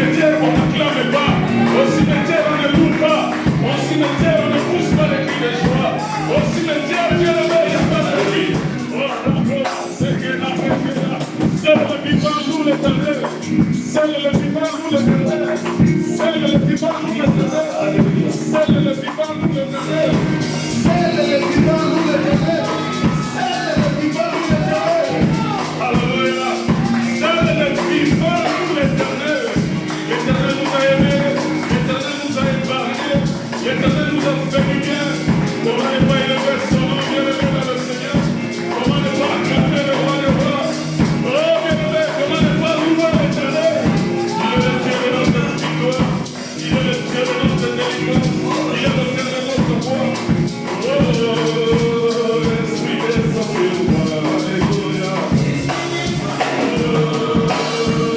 cimetière, on n'acclame pas. Au cimetière, on ne loue pas. Au cimetière, on ne pousse pas les cris de joie. Au cimetière, Dieu le met, il n'y a pas de cri. Seul le vivant loue l'Éternel. Seul le vivant loue l'Éternel. Seul le vivant loue l'Éternel. Seul le vivant loue l'Éternel. Seul le vivant loue l'Éternel. Seul le vivant loue l'Éternel. Alléluia. Seul le vivant loue l'Éternel. L'Éternel nous a aimés. L'Éternel nous a épargnés. L'Éternel nous a fait du bien. Comment ne pas élever son nom, bien élevé dans le Seigneur? Comment ne pas acclamer le roi des rois? Oh, bien élevé, comment ne pas louer l'Éternel? Il est le Dieu de notre victoire. Il est le Dieu de notre délivrance. Il est le Dieu de notre foi. Oh, l'Esprit descend sur moi. Alléluia. Oh,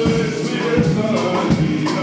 l'Esprit descend. Alléluia.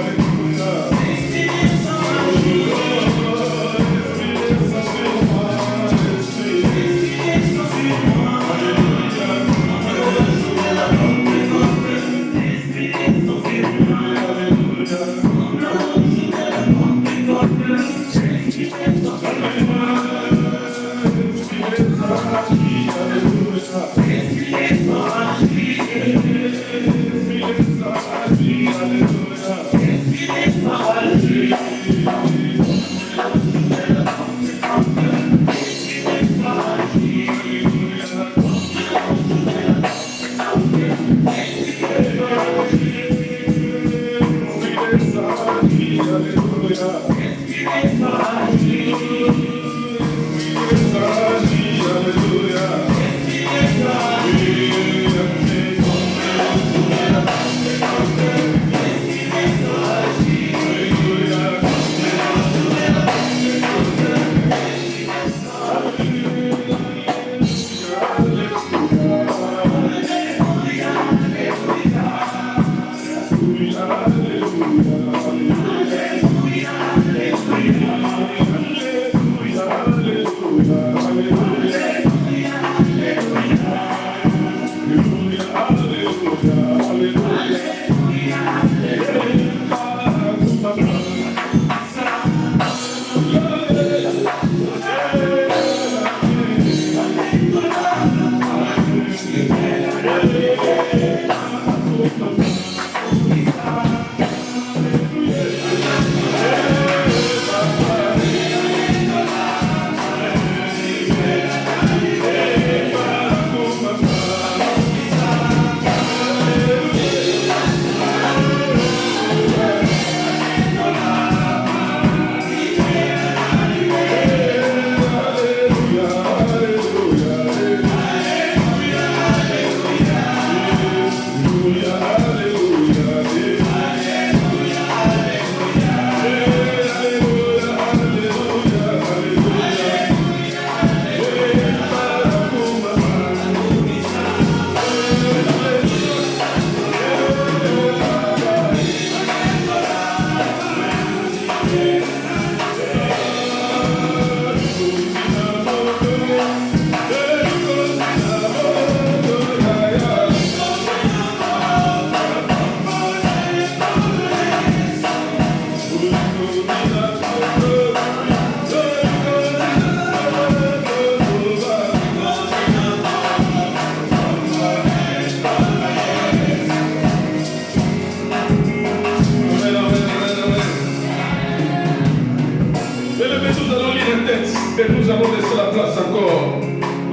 Et nous allons laisser la place encore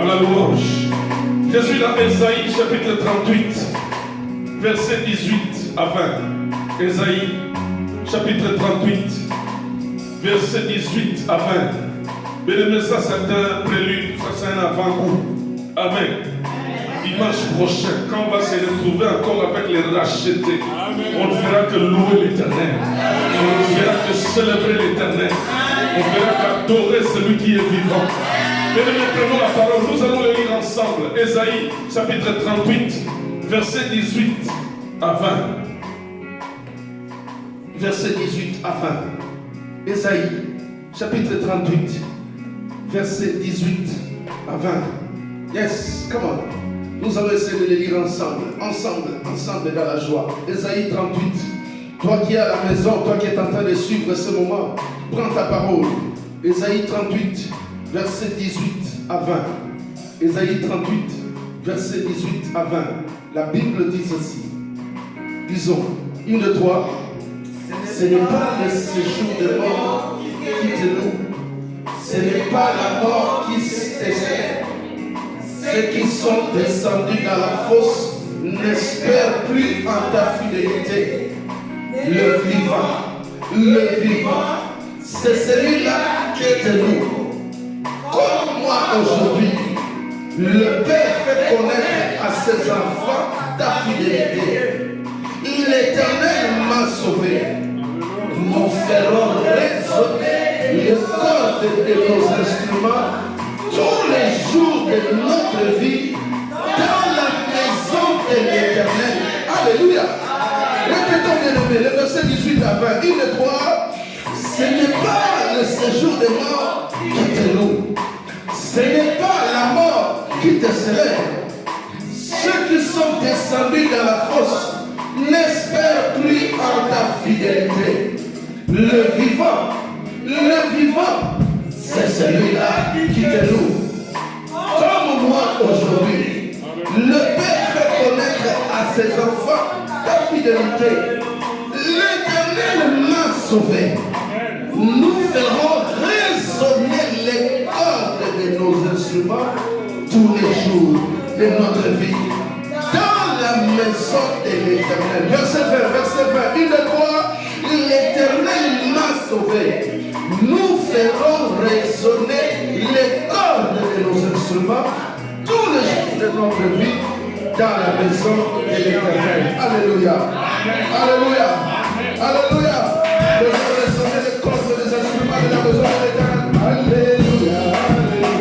à la louange. Je suis dans Ésaïe chapitre 38, verset 18 à 20. Ésaïe chapitre 38, verset 18 à 20. Bien-aimé, ça c'est un prélude, ça c'est un avant-goût. Amen. Dimanche prochain, quand on va se retrouver encore avec les rachetés, on ne fera que louer l'Éternel. On ne fera que célébrer l'Éternel. On ne fera qu'adorer celui qui est vivant. Bien-aimé, prenons la parole. Nous allons le lire ensemble. Ésaïe, chapitre 38, verset 18 à 20. Verset 18 à 20. Ésaïe, chapitre 38, verset 18 à 20. Yes, come on. Nous allons essayer de les lire ensemble dans la joie. Ésaïe 38, Toi qui es à la maison, toi qui es en train de suivre ce moment, prends ta parole. Ésaïe 38, verset 18 à 20. Ésaïe 38, verset 18 à 20. La Bible dit ceci. Disons, une de toi, ce n'est pas le séjour de mort qui te loue. Ce n'est pas la mort qui t'espère. Ceux qui sont descendus dans la fosse n'espèrent plus en ta fidélité. Le vivant, c'est celui-là qui te loue. Comme moi aujourd'hui, le Père fait connaître à ses enfants ta fidélité. L'Éternel m'a sauvé. Nous ferons résonner les cordes de nos instruments tous les jours de notre vie dans la maison de l'Éternel. Alléluia. Répétons bien aimé, le verset 18 à 20. Il est droit. Ce n'est pas le séjour des morts qui te loue. Ce n'est pas la mort qui te célèbre. Ceux qui sont descendus dans la fosse n'espèrent plus en ta fidélité. Le vivant, c'est celui-là qui te loue. Comme moi aujourd'hui, le Père fait connaître à ses enfants ta fidélité. L'Éternel m'a sauvé. Nous ferons résonner les cordes de nos instruments tous les jours de notre vie dans la maison de l'Éternel. Verset 20, il est quoi? L'Éternel m'a sauvé. Nous ferons résonner les cordes de nos instruments tous les jours de notre vie dans la maison de l'Éternel. Alléluia. Alléluia. Alléluia. Nous allons résonner les cordes des instruments de la maison de l'Éternel. Alléluia. Alléluia.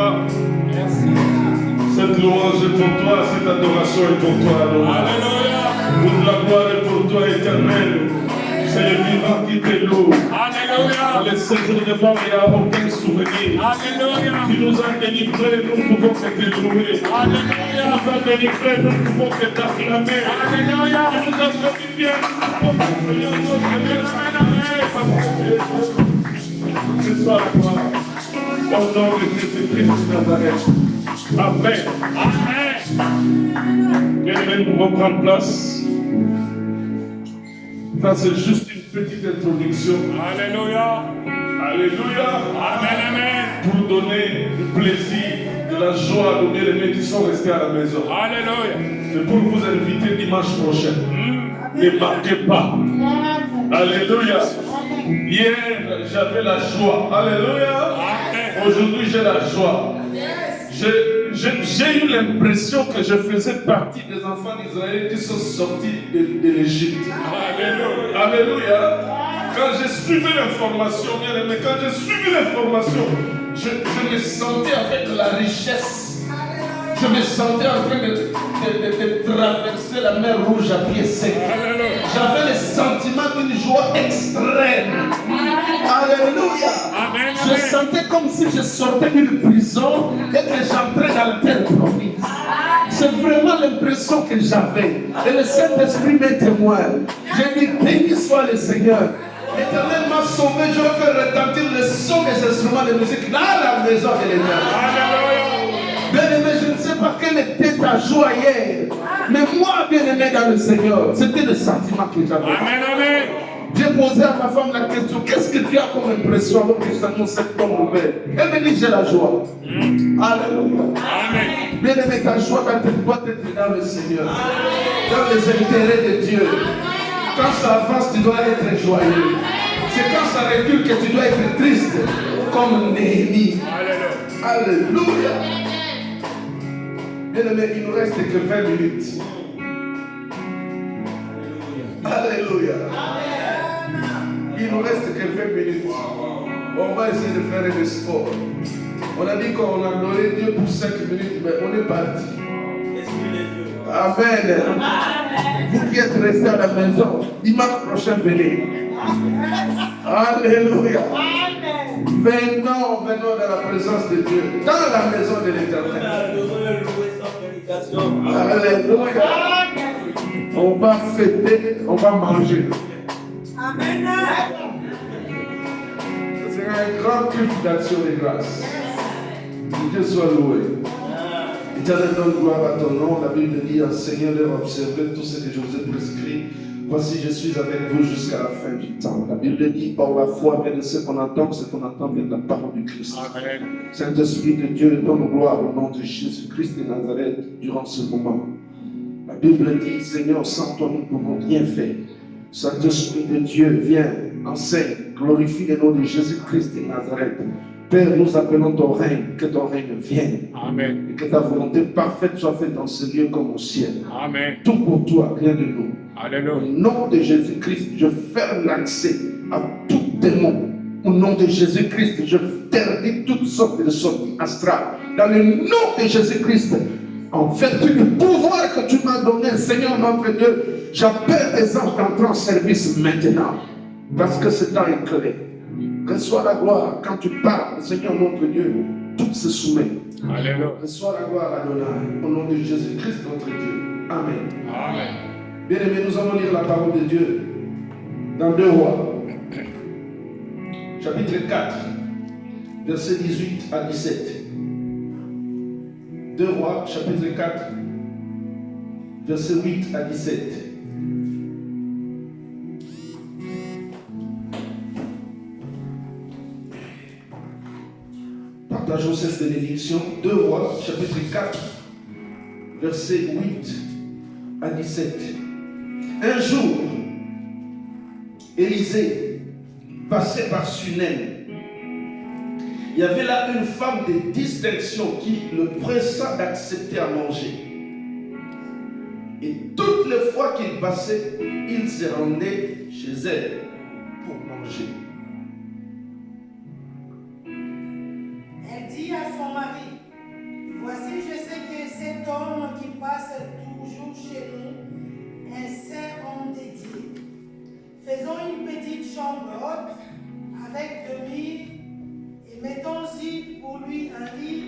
toi. Merci. Cette louange est pour toi, cette adoration est pour toi. Alléluia. Toute la gloire est pour toi, éternel. C'est le vivant qui te loue. Alléluia. Dans les séjours de mort, il n'y a aucun souvenir. Alléluia. Tu nous as délivrés, nous pouvons te louer. Tu Alléluia. nous as délivrés, nous pouvons te t'acclamer. Alléluia. Tu nous as fait du bien, nous pouvons te prier. Que soit la gloire. Au nom de Jésus-Christ de Nazareth. Amen. Amen. Bien-aimés, nous pouvons prendre place. Ça, c'est juste une petite introduction. Alléluia. Alléluia. Amen. Amen. Pour donner du plaisir, de la joie à nos bien-aimés qui sont restés à la maison. Alléluia. C'est pour vous inviter dimanche prochain. Ne manquez pas. Alléluia. Hier, j'avais la joie. Alléluia. Amen. Aujourd'hui, j'ai la joie. J'ai eu l'impression que je faisais partie des enfants d'Israël qui sont sortis de l'Égypte. Alléluia. Alléluia. Quand j'ai suivi l'information, bien aimé, quand j'ai suivi l'information, je me sentais avec la richesse. Je me sentais en train de traverser la mer Rouge à pied sec. J'avais le sentiment d'une joie extrême. Alléluia. Amen. Je sentais comme si je sortais d'une prison et que j'entrais dans la terre promise. C'est vraiment l'impression que j'avais. Et le Saint-Esprit m'est témoin. J'ai dit, béni soit le Seigneur. L'Éternel m'a sauvé, je vais faire retentir le son des instruments de musique dans la maison de l'Éternel. Bien-aimé, je ne sais pas quelle était ta joie hier, mais moi, bien-aimé dans le Seigneur, c'était le sentiment que j'avais. Amen. Amen. J'ai posé à ma femme la question, qu'est-ce que tu as comme impression avant que je t'annonce cette bonne nouvelle? Elle me dit, j'ai la joie. Alléluia. Amen. Bien-aimé, ta joie doit être dans le Seigneur, dans les intérêts de Dieu. Quand ça avance, tu dois être joyeux. C'est quand ça recule que tu dois être triste, comme Néhémie. Alléluia. Bien-aimé, il ne nous reste que 20 minutes. Alléluia. Il ne nous reste que 20 minutes. On va essayer de faire un sport. On a dit qu'on a donné Dieu pour 5 minutes, mais on est parti. Amen. Vous qui êtes restés à la maison, dimanche prochain, venez. Alléluia. Venons dans la présence de Dieu, dans la maison de l'Éternel. Alléluia. On va fêter, on va manger. Amen. Ce sera un grand culte d'action de grâce. Que Dieu soit loué. Éternel, donne gloire à ton nom. La Bible dit, Seigneur, leur observer tout ce que je vous ai prescrit. Voici, je suis avec vous jusqu'à la fin du temps. La Bible dit, par la foi, vient de ce qu'on entend vient de la parole du Christ. Amen. Saint-Esprit de Dieu, donne gloire au nom de Jésus-Christ de Nazareth durant ce moment. La Bible dit, Seigneur, sans toi, nous ne pouvons rien faire. Saint-Esprit de Dieu, viens, enseigne, glorifie le nom de Jésus-Christ de Nazareth. Père, nous appelons ton règne, que ton règne vienne. Amen. Et que ta volonté parfaite soit faite dans ce lieu comme au ciel. Amen. Tout pour toi, rien de nous. Au Alléluia. nom de Jésus-Christ, je ferme l'accès à tout démon. Au nom de Jésus-Christ, je interdis toutes sortes de sorties astrales. Dans le nom de Jésus-Christ, en vertu du pouvoir que tu m'as donné, Seigneur notre Dieu, j'appelle les anges d'entrer en service maintenant. Parce que ce temps est clé. Reçois la gloire. Quand tu parles, Seigneur notre Dieu, tout se soumet. Alléluia. Reçois la gloire, Adonai, au nom de Jésus-Christ notre Dieu. Amen. Amen. Bien-aimés, nous allons lire la parole de Dieu dans 2 Rois, chapitre 4, versets 18 à 17. 2 Rois, chapitre 4, versets 8 à 17. Partageons cette bénédiction. 2 Rois, chapitre 4, versets 8 à 17. Un jour, Élisée passait par Sunem. Il y avait là une femme de distinction qui le pressa d'accepter à manger. Et toutes les fois qu'il passait, il se rendait chez elle pour manger. Elle dit à son mari, cet homme qui passe toujours chez nous, un saint homme dédié. Faisons une petite chambre haute avec 2 lits et mettons-y pour lui un lit,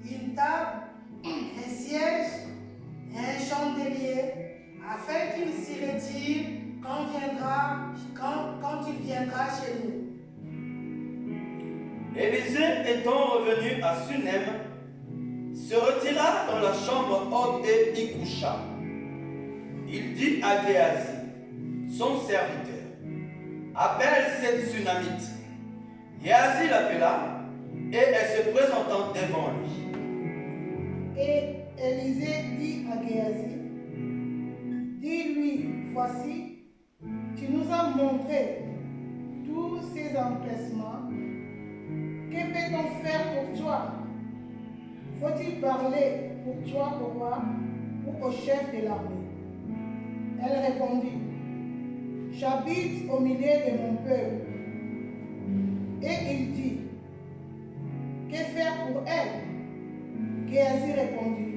une table, un siège et un chandelier, afin qu'il s'y retire quand il viendra chez nous. Élisée étant revenu à Sunem, se retira dans la chambre haute et y coucha. Il dit à Géasi, son serviteur, appelle cette Sunamite. Géasi l'appela, et elle se présentant devant lui. Et Élisée dit à Géasi, dis-lui, voici, tu nous as montré tous ces emplacements. Que peut-on faire pour toi? Faut-il parler pour toi au roi ou au chef de l'armée? Elle répondit, j'habite au milieu de mon peuple. Et il dit, que faire pour elle? Géasi répondit,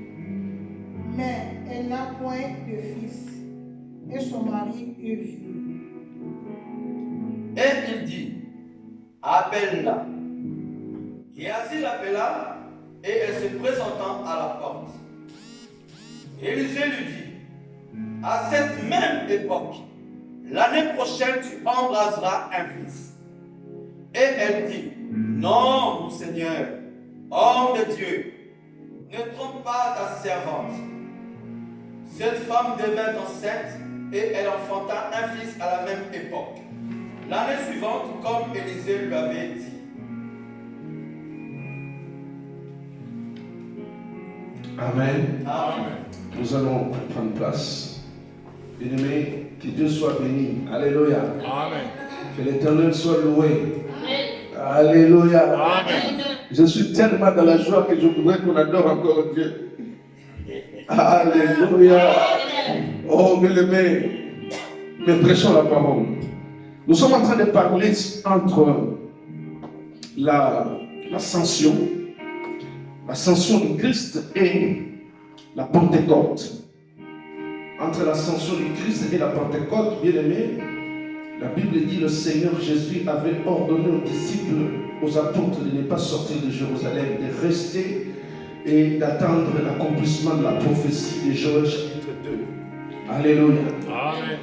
mais elle n'a point de fils, et son mari est vieux. Et il dit, appelle-la. Géasi l'appela, et elle se présentant à la porte. Élisée lui dit, à cette même époque, l'année prochaine tu embrasseras un fils. Et elle dit, non, mon Seigneur, homme de Dieu, ne trompe pas ta servante. Cette femme devint enceinte et elle enfanta un fils à la même époque, l'année suivante, comme Élisée lui avait dit. Amen. Amen. Nous allons prendre place. Bien-aimés, que Dieu soit béni. Alléluia. Amen. Que l'Éternel soit loué. Amen. Alléluia. Amen. Je suis tellement dans la joie que je voudrais qu'on adore encore Dieu. Alléluia. Oh, bien-aimés, mais prêchons la parole. Nous sommes en train de parler entre l'ascension du Christ et la Pentecôte. Entre l'ascension du Christ et la Pentecôte, bien-aimés, la Bible dit le Seigneur Jésus avait ordonné aux disciples, aux apôtres de ne pas sortir de Jérusalem, de rester et d'attendre l'accomplissement de la prophétie de Joël chapitre 2. Alléluia. Amen.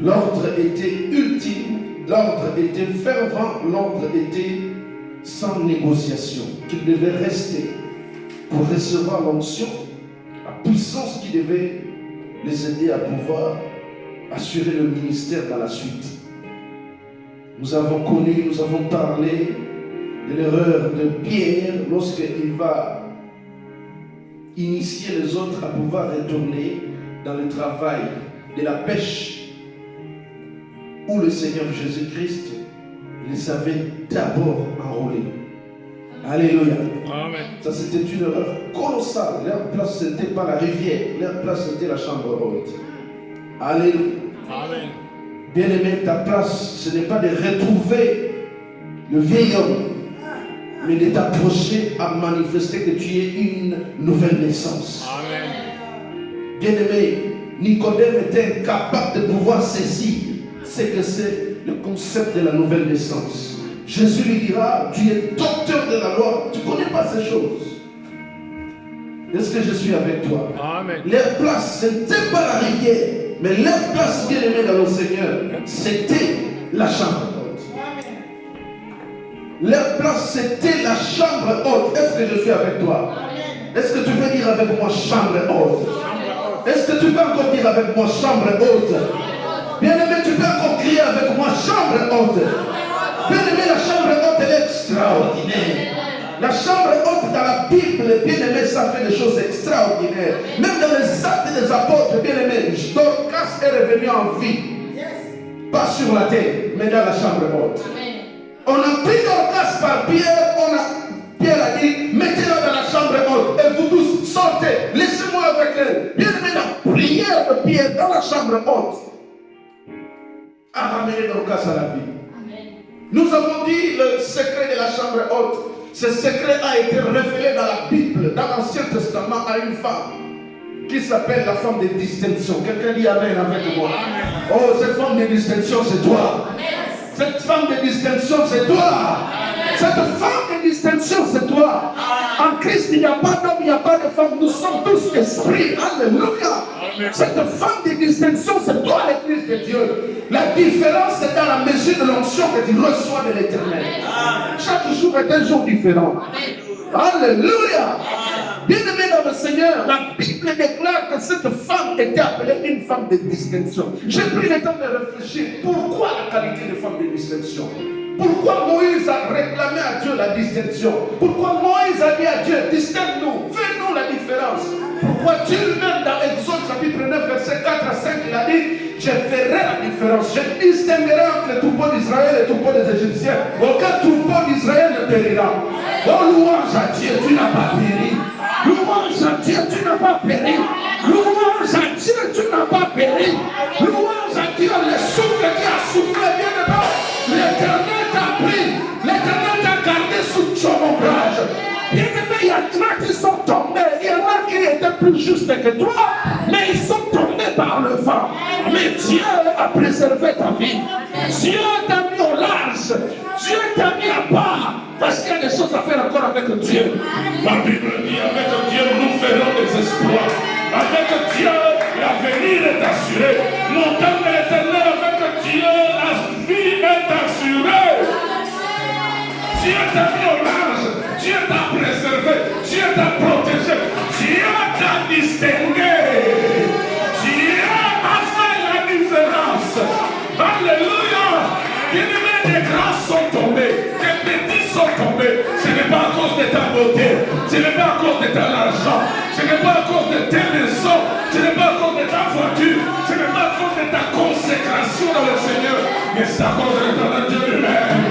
L'ordre était ultime, l'ordre était fervent, l'ordre était sans négociation, qu'ils devaient rester pour recevoir l'onction, la puissance qui devait les aider à pouvoir assurer le ministère dans la suite. Nous avons connu, nous avons parlé de l'erreur de Pierre lorsqu'il va initier les autres à pouvoir retourner dans le travail de la pêche où le Seigneur Jésus-Christ les avait d'abord enrôlés. Alléluia. Amen. Ça, c'était une erreur colossale. Leur place, ce n'était pas la rivière. Leur place, c'était la chambre haute. Alléluia. Amen. Bien-aimé, ta place, ce n'est pas de retrouver le vieil homme, mais de t'approcher à manifester que tu es une nouvelle naissance. Amen. Bien-aimé, Nicodème était incapable de pouvoir saisir ce que c'est le concept de la nouvelle naissance. Jésus lui dira, tu es docteur de la loi, tu ne connais pas ces choses. Est-ce que je suis avec toi? Amen. Leur place, ce n'était pas la rivière, mais leur place, bien aimée dans le Seigneur, c'était la chambre haute. Leur place, c'était la chambre haute. Est-ce que je suis avec toi? Est-ce que tu peux dire avec moi chambre haute? Est-ce que tu peux encore dire avec moi chambre haute? Bien-aimé, tu peux encore crier avec moi chambre haute. Bien-aimé, la chambre haute, elle est extraordinaire. La chambre haute dans la Bible, bien-aimé, ça fait des choses extraordinaires. Même dans les actes des apôtres, bien-aimé, Dorcas est revenu en vie. Pas sur la terre, mais dans la chambre haute. On a pris Dorcas par Pierre, Pierre a dit, mettez-la dans la chambre haute. Et vous tous sortez, laissez-moi avec elle. Bien-aimé, la prière de Pierre dans la chambre haute a ramené Dorcas à la vie. Nous avons dit le secret de la chambre haute. Ce secret a été révélé dans la Bible, dans l'Ancien Testament, a à une femme qui s'appelle la femme de distinction. Quelqu'un dit Amen avec moi. Oh, cette femme de distinction, c'est toi. Cette femme de distinction, c'est toi. Cette femme de distinction, c'est toi. En Christ, il n'y a pas d'homme, il n'y a pas de femme. Nous sommes tous esprits. Alléluia. Cette femme de distinction, c'est toi, l'Église de Dieu. La différence, c'est dans la mesure de l'onction que tu reçois de l'Éternel. Chaque jour est un jour différent. Alléluia. Bien-aimé dans le Seigneur, la Bible déclare que cette femme était appelée une femme de distinction. J'ai pris le temps de réfléchir. Pourquoi la qualité de femme de distinction? Pourquoi Moïse a réclamé à Dieu la distinction? Pourquoi Moïse a dit à Dieu, distingue-nous, fais-nous la différence? Pourquoi Dieu lui-même dans Exode chapitre 9 verset 4 à 5 il a dit, je ferai la différence, je distinguerai entre les troupeaux d'Israël et les troupeaux des Égyptiens. Aucun troupeau d'Israël ne périra. Oh louange à Dieu, tu n'as pas péri. Louange à Dieu, tu n'as pas péri. Louange à Dieu, tu n'as pas péri. Louange à Dieu, le souffle qui a soufflé bien dedans. L'Éternel t'a pris, l'Éternel t'a gardé sous son ombrage. Bien aimé, il y en a qui sont tombés, il y en a qui étaient plus justes que toi, mais ils sont tombés par le vent. Mais Dieu a préservé ta vie. Dieu t'a mis au large. Dieu t'a mis à part. Parce qu'il y a des choses à faire encore avec Dieu. La Bible dit, avec Dieu, nous ferons des exploits. Avec Dieu, l'avenir est assuré. Montagne de l'Éternel, avec Dieu, la vie est assurée. Dieu t'a mis au large. Dieu t'a préservé. Dieu t'a protégé. Dieu t'a distingué. Dieu a fait la différence. Alléluia. Bien-aimés, des grands sont tombés. Des petits sont tombés. Ce n'est pas à cause de ta beauté. Ce n'est pas à cause de ton argent. Ce n'est pas à cause de tes maisons. Ce n'est pas à cause de ta voiture. Ce n'est pas à cause de ta consécration dans le Seigneur. Mais c'est à cause de l'Éternel Dieu lui-même.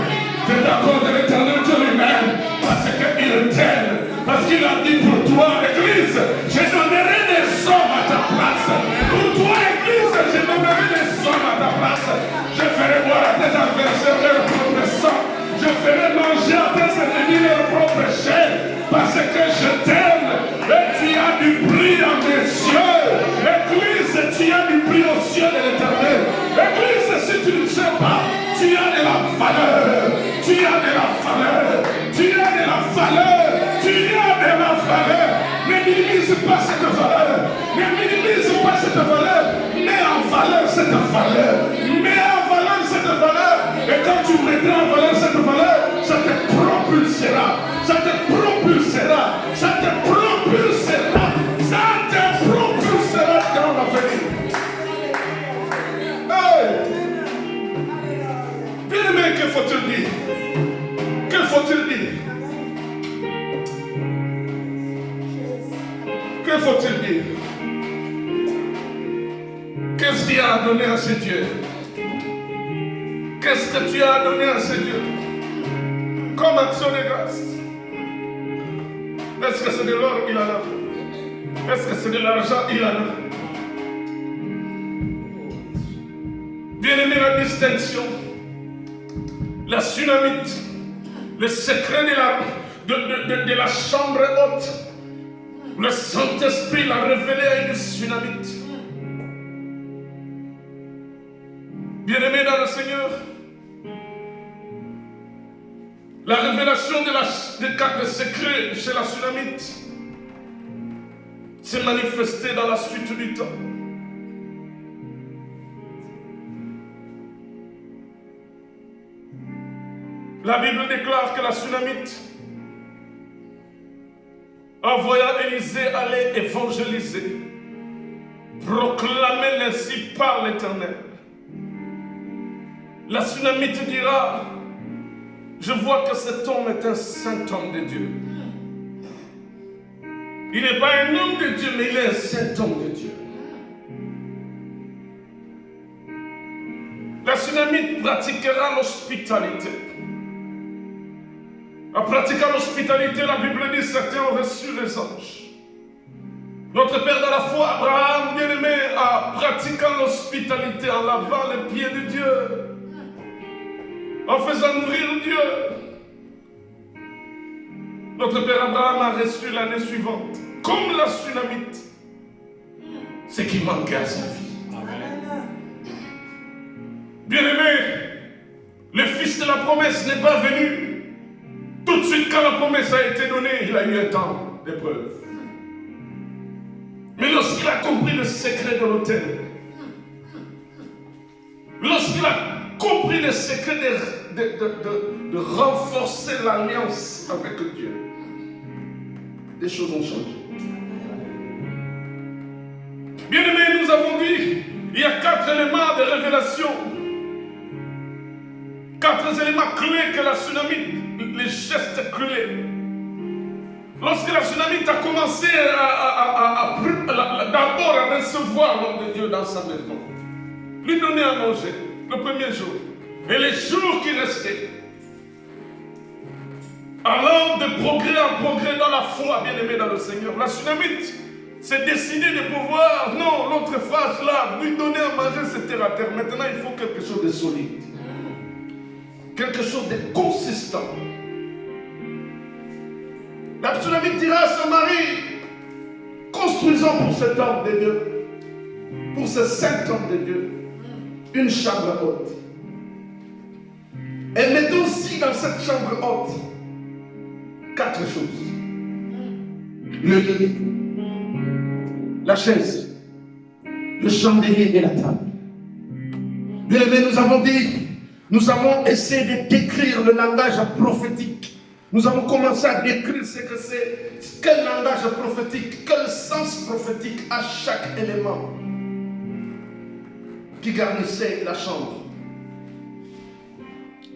C'est à cause de l'Éternel Dieu lui-même. Parce qu'il t'aime. Parce qu'il a dit pour toi, Église, je donnerai des hommes à ta place. Pour toi, Église, je donnerai des hommes à ta place. Je ferai boire à tes adversaires leur propre sang. Je ferai manger à tes ennemis leur propre chair. Parce que je t'aime. Et tu as du prix à mes yeux. Église, tu as du prix aux yeux de l'Éternel. Église, si tu ne sais pas, tu as de la valeur. Tu as de la valeur. Tu as de la valeur. Tu as de la valeur. Ne minimise pas cette valeur. Ne minimise pas cette valeur. Mets en valeur cette valeur. Mets en valeur cette valeur. Et quand tu mettras en valeur cette valeur, ça te propulsera. Ça te propulsera. Ça te propulsera. Ça te propulsera dans l'avenir. Hey! Bien-aimé, que faut-il dire? Que faut-il dire? Que faut-il dire? Qu'est-ce qu'il y a à donner à ce Dieu? Qu'est-ce que tu as à donner à ce Dieu? Comme action de grâce. Est-ce que c'est de l'or? Il en a. Est-ce que c'est de l'argent? Il en a. Bien-aimé, la distinction, la tsunamite, le secret de la chambre haute, le Saint-Esprit l'a révélé à une tsunamite. Bien-aimé dans le Seigneur, la révélation des quatre secrets chez la tsunamite s'est manifestée dans la suite du temps. La Bible déclare que la tsunamite envoya Élisée aller évangéliser, proclamer l'ainsi par l'Éternel. La tsunamite dira, je vois que cet homme est un saint homme de Dieu. Il n'est pas un homme de Dieu, mais il est un saint homme de Dieu. La tsunamite pratiquera l'hospitalité. En pratiquant l'hospitalité, la Bible dit certains ont reçu les anges. Notre Père dans la foi, Abraham, bien-aimé, en pratiquant l'hospitalité, en lavant les pieds de Dieu, en faisant nourrir Dieu, notre Père Abraham a reçu l'année suivante comme la Sunamite, ce qui manquait à sa vie. Bien-aimé, le fils de la promesse n'est pas venu. Tout de suite, quand la promesse a été donnée, il a eu un temps d'épreuve. Mais lorsqu'il a compris le secret de l'autel, lorsqu'il a compris le secret de renforcer l'alliance avec Dieu, des choses ont changé. Bien-aimés, nous avons dit, il y a 4 éléments de révélation. 4 éléments clés que la Sunamite, les gestes clés. Lorsque la Sunamite a commencé d'abord à recevoir l'homme de Dieu dans sa maison, lui donner à manger le premier jour, et les jours qui restaient, allant de progrès en progrès dans la foi, bien-aimé dans le Seigneur, la Sunamite s'est décidée de pouvoir, non, l'autre phase là, lui donner à manger, c'est terre à terre. Maintenant, il faut quelque chose de solide. Quelque chose de consistant. La Sunamite dira à son mari, construisons pour cet homme de Dieu, pour ce saint homme de Dieu, une chambre haute. Et mettons aussi dans cette chambre haute 4 choses. Le lit, la chaise, le chandelier et la table. Bien aimé, nous avons dit, nous avons essayé de décrire le langage prophétique. Nous avons commencé à décrire ce que c'est, quel langage prophétique, quel sens prophétique à chaque élément qui garnissait la chambre.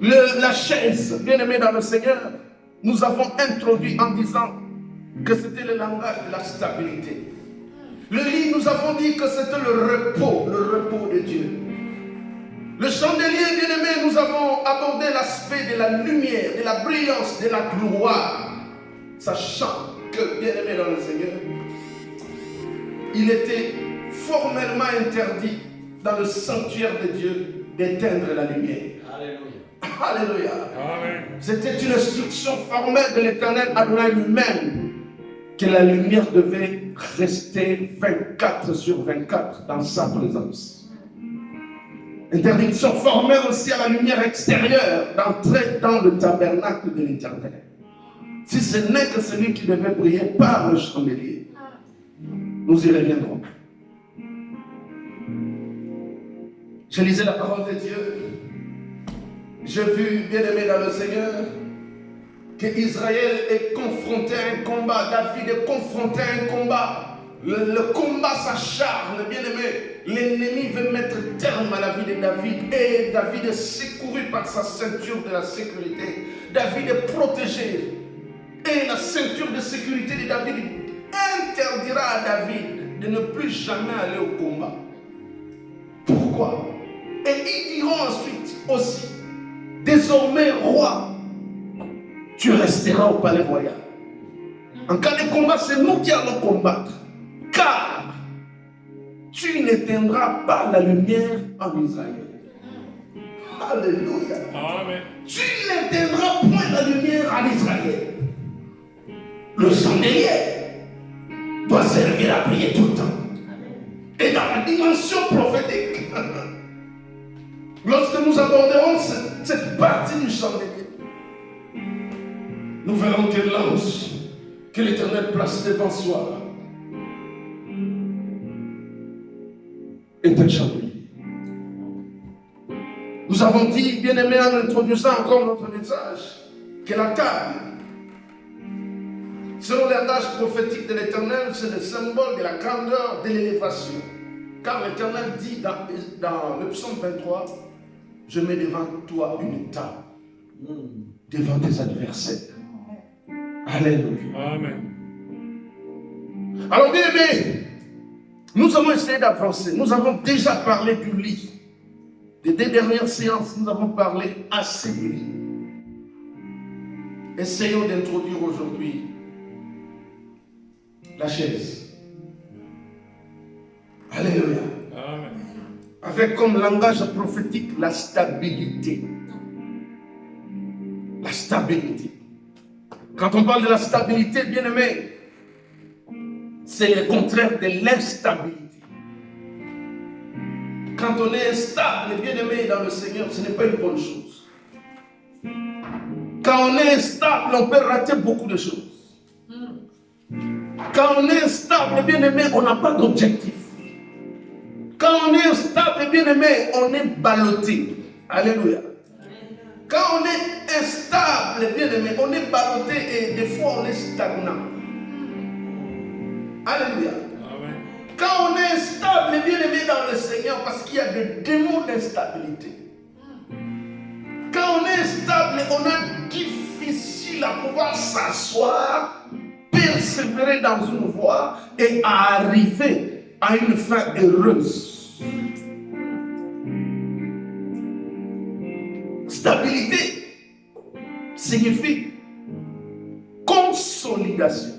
La chaise, bien aimée dans le Seigneur, nous avons introduit en disant que c'était le langage de la stabilité. Le lit, nous avons dit que c'était le repos de Dieu. Le chandelier, bien aimé, nous avons abordé l'aspect de la lumière, de la brillance, de la gloire, sachant que, bien aimé dans le Seigneur, il était formellement interdit dans le sanctuaire de Dieu d'éteindre la lumière. Alléluia. Alléluia. Amen. C'était une instruction formelle de l'Éternel Adonai lui-même que la lumière devait rester 24/24 dans sa présence. Interdiction formelle aussi à la lumière extérieure d'entrer dans le tabernacle de l'Éternel. Si ce n'est que celui qui devait briller par le chandelier. Nous y reviendrons. Je lisais la parole de Dieu. J'ai vu, bien aimé dans le Seigneur, qu'Israël est confronté à un combat. David est confronté à un combat. Le combat s'acharne, bien aimé. L'ennemi veut mettre terme à la vie de David. Et David est secouru par sa ceinture de la sécurité. David est protégé. Et la ceinture de sécurité de David interdira à David de ne plus jamais aller au combat. Pourquoi? Et ils diront ensuite aussi, désormais roi, tu resteras au palais royal. En cas de combat, c'est nous qui allons combattre. Car tu n'éteindras pas la lumière en Israël. Alléluia. Amen. Tu n'éteindras point la lumière en Israël. Le chandelier doit servir à prier tout le temps. Et dans la dimension prophétique, lorsque nous aborderons cette partie du chandelier, nous verrons que l'ange que l'Éternel place devant soi est un chandelier. Nous avons dit, bien aimé, en introduisant encore notre message, que la table, selon le langage prophétique de l'Éternel, c'est le symbole de la grandeur, de l'élévation. Car l'Éternel dit dans le psaume 23, je mets devant toi une table, devant tes adversaires. Alléluia. Amen. Alors, bien aimé, nous avons essayé d'avancer. Nous avons déjà parlé du lit. Des 2 dernières séances, nous avons parlé assez du lit. Essayons d'introduire aujourd'hui la chaise. Alléluia. Amen. Avec comme langage prophétique la stabilité. La stabilité. Quand on parle de la stabilité, bien aimé, c'est le contraire de l'instabilité. Quand on est instable et bien-aimé dans le Seigneur, ce n'est pas une bonne chose. Quand on est instable, on peut rater beaucoup de choses. Quand on est instable et bien-aimé, on n'a pas d'objectif. Quand on est instable et bien-aimé, on est ballotté. Alléluia. Quand on est instable et bien-aimé, on est ballotté et des fois on est stagnant. Alléluia. Amen. Quand on est stable et bien-aimé dans le Seigneur, parce qu'il y a des démons d'instabilité. Quand on est stable, on est difficile à pouvoir s'asseoir, persévérer dans une voie et à arriver à une fin heureuse. Stabilité signifie consolidation.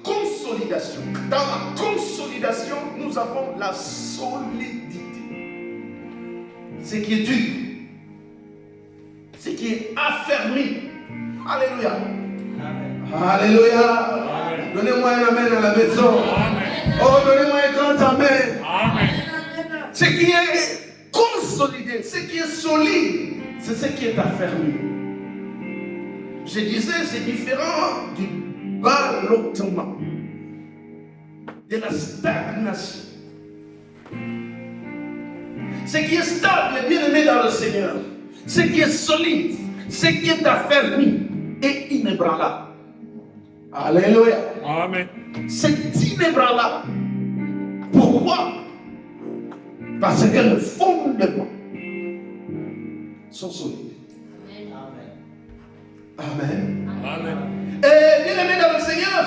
Consolidation. Dans la consolidation, nous avons la solidité. Ce qui est dur, ce qui est affermi. Alléluia. Alléluia. Amen. Donnez-moi un amen à la maison. Amen. Oh, donnez-moi un grand amen. Amen. Ce qui est consolidé, ce qui est solide, c'est ce qui est affermi. Je disais, c'est différent du ballottement, de la stagnation. Ce qui est stable et bien aimé dans le Seigneur, ce qui est solide, ce qui est affermi et inébranlable. Alléluia. Amen. C'est inébranlable. Pourquoi? Parce que les fondements sont solides. Amen. Amen. Et bien aimé dans le Seigneur,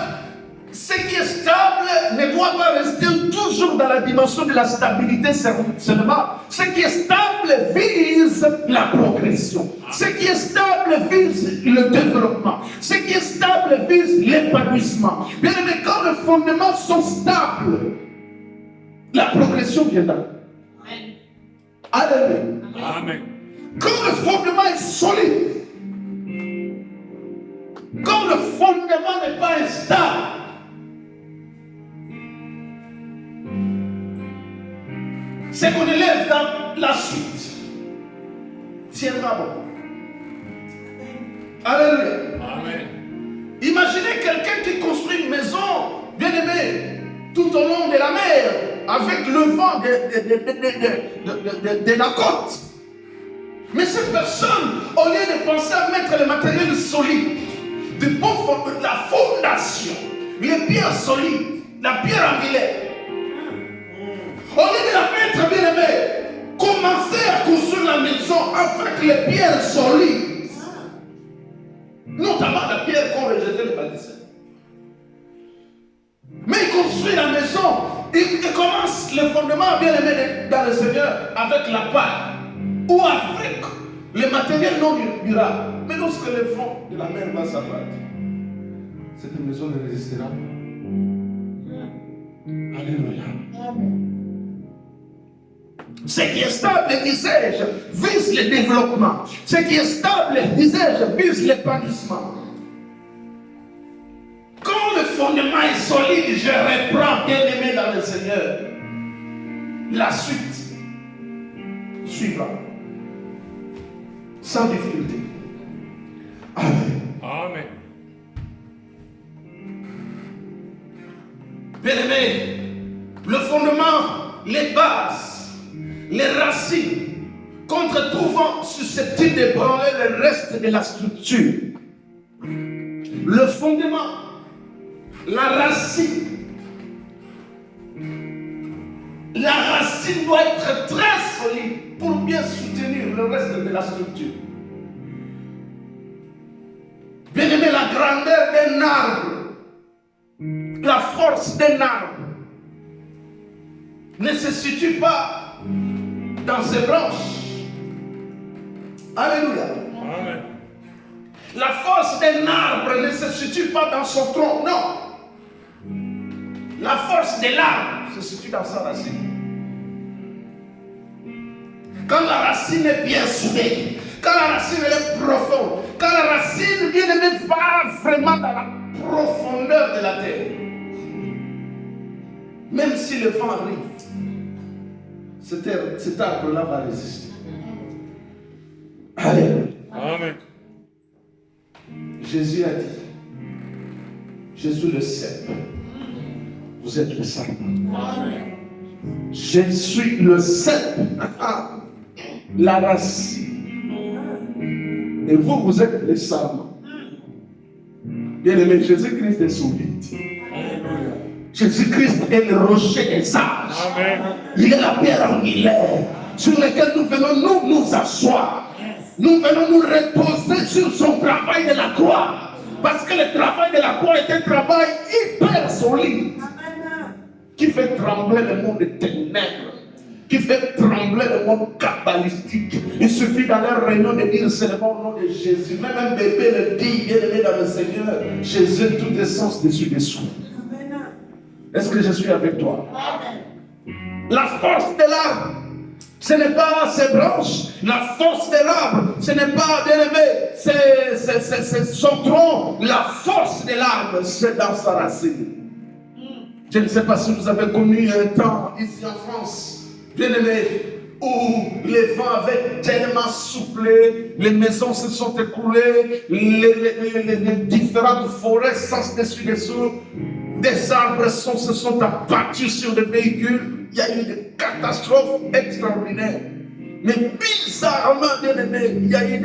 ce qui est stable ne doit pas rester toujours dans la dimension de la stabilité seulement. Ce qui est stable vise la progression. Ce qui est stable vise le développement. Ce qui est stable vise l'épanouissement. Bien aimé, quand les fondements sont stables, la progression viendra. Alléluia. Amen. Quand le fondement est solide, quand le fondement n'est pas instable, ce qu'on élève dans la suite tiendra bon. Alléluia. Amen. Imaginez quelqu'un qui construit une maison, bien aimé, tout au long de la mer, avec le vent de la côte. Mais cette personne, au lieu de penser à mettre le matériel solide, la fondation, les pierres solides, la pierre angulaire, au lieu de la mettre, bien aimé, commencer à construire la maison avec les pierres solides, notamment la pierre qu'ont rejeté les bâtisseurs. Mais il construit la maison, il commence le fondement, bien aimé, dans le Seigneur, avec la paille ou avec le matériel non durable. Mais lorsque le fond de la mer va s'abattre, cette maison ne résistera pas. Alléluia. Ce qui est stable, disais-je, vise le développement. Ce qui est stable, disais-je, vise l'épanouissement. Quand le fondement est solide, je reprends, bien aimé dans le Seigneur. La suite suivra. Sans difficulté. Amen. Amen. Bien aimé, le fondement, les bases, les racines, contre tout vent susceptible d'ébranler le reste de la structure. Le fondement, la racine doit être très solide pour bien soutenir le reste de la structure. Bien aimé, la grandeur d'un arbre, la force d'un arbre ne se situe pas dans ses branches. Alléluia. Amen. La force d'un arbre ne se situe pas dans son tronc, non. La force de l'arbre se situe dans sa racine. Quand la racine est bien soudée, Quand la racine elle est profonde, quand la racine bien-aimée va vraiment dans la profondeur de la terre, même si le vent arrive, cet arbre-là va résister. Alléluia. Amen. Jésus a dit, je suis le cep. Vous êtes le sarment. Je suis le cep. La racine. Et vous, vous êtes les sarments. Bien-aimé, Jésus-Christ est solide. Jésus-Christ est le rocher des âges. Amen. Il est la pierre angulaire sur laquelle nous venons nous asseoir. Nous venons nous reposer sur son travail de la croix. Parce que le travail de la croix est un travail hyper solide. Qui fait trembler le monde des ténèbres. Qui fait trembler le monde kabbalistique. Il suffit dans leur réunion de dire seulement au nom de Jésus. Même un bébé le dit, bien aimé dans le Seigneur. Jésus, tout essence dessus. Est-ce que je suis avec toi? La force de l'arbre, ce n'est pas ses branches. La force de l'arbre, ce n'est pas, bien aimé, c'est son tronc. La force de l'arbre, c'est dans sa racine. Je ne sais pas si vous avez connu un temps ici en France, bien aimé, où les vents avaient tellement soufflé, les maisons se sont écroulées, les différentes forêts sans dessus-dessous, des arbres se sont abattus sur des véhicules. Il y a eu des catastrophes extraordinaires. Mais bizarrement, bien aimé, il y a eu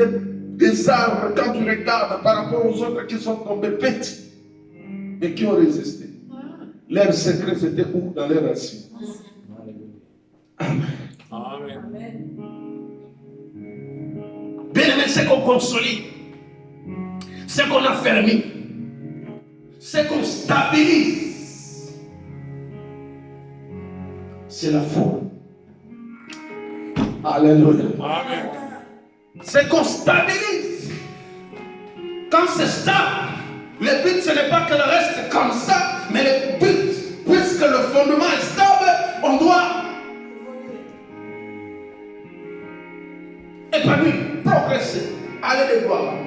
des arbres, quand tu regardes par rapport aux autres qui sont tombés petits et qui ont résisté. Leur secret, c'était où? Dans les racines. Amen. Amen. Bien aimé, c'est qu'on consolide, c'est qu'on affermit, c'est qu'on stabilise. C'est la foi. Alléluia. Amen. C'est qu'on stabilise. Quand c'est stable, le but ce n'est pas qu'elle reste comme ça, mais le but, puisque le fondement est stable, on doit épanouir, progresser, aller de gloire en gloire.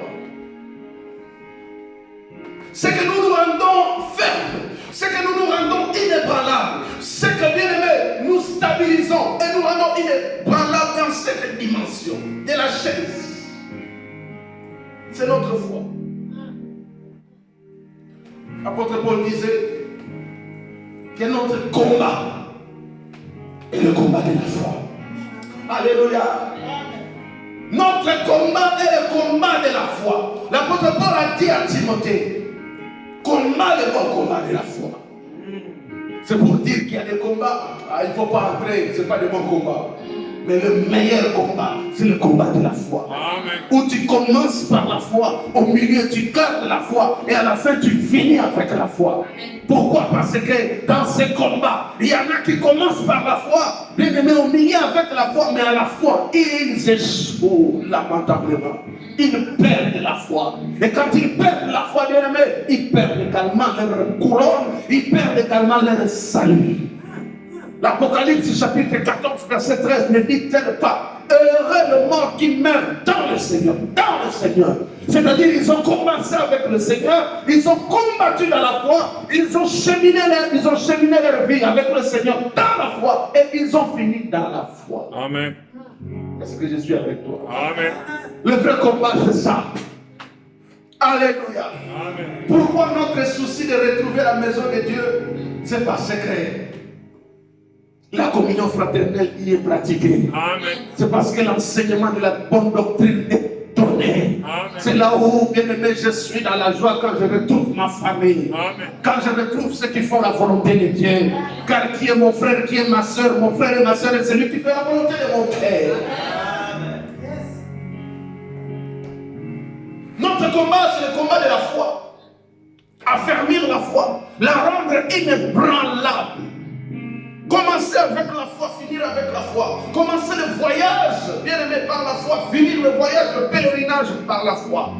C'est que nous nous rendons fermes, c'est que nous nous rendons inébranlables, c'est que bien aimé, nous stabilisons et nous rendons inébranlables dans cette dimension de la chaise. C'est notre foi. L'apôtre Paul disait que notre combat est le combat de la foi. Alléluia. Notre combat est le combat de la foi. L'apôtre Paul a dit à Timothée, combat le bon combat de la foi. C'est pour dire qu'il y a des combats, il ne faut pas entrer, ce n'est pas des bons combats. Mais le meilleur combat, c'est le combat de la foi. Amen. Où tu commences par la foi, au milieu tu gardes la foi, et à la fin tu finis avec la foi. Pourquoi? Parce que dans ces combats, il y en a qui commencent par la foi, bien aimé, au milieu avec la foi, mais à la foi, ils échouent lamentablement. Ils perdent la foi. Et quand ils perdent la foi, bien aimé, ils perdent également leur couronne, ils perdent également leur salut. L'Apocalypse chapitre 14 verset 13 ne dit-elle pas heureux le mort qui meurt dans le Seigneur, dans le Seigneur. C'est-à-dire ils ont commencé avec le Seigneur, ils ont combattu dans la foi, ils ont cheminé leur vie avec le Seigneur dans la foi et ils ont fini dans la foi. Amen. Est-ce que je suis avec toi? Amen. Le vrai combat c'est ça. Alléluia. Amen. Pourquoi notre souci de retrouver la maison de Dieu? C'est parce que la communion fraternelle y est pratiquée. Amen. C'est parce que l'enseignement de la bonne doctrine est donné. Amen. C'est là où, bien aimé, je suis dans la joie quand je retrouve ma famille. Amen. Quand je retrouve ceux qui font la volonté de Dieu. Car qui est mon frère, qui est ma soeur, mon frère et ma soeur, c'est celui qui fait la volonté de mon Père. Notre combat, c'est le combat de la foi. Affermir la foi, la rendre inébranlable. Commencer avec la foi, finir avec la foi. Commencer le voyage, bien aimé, par la foi. Finir le voyage, le pèlerinage par la foi.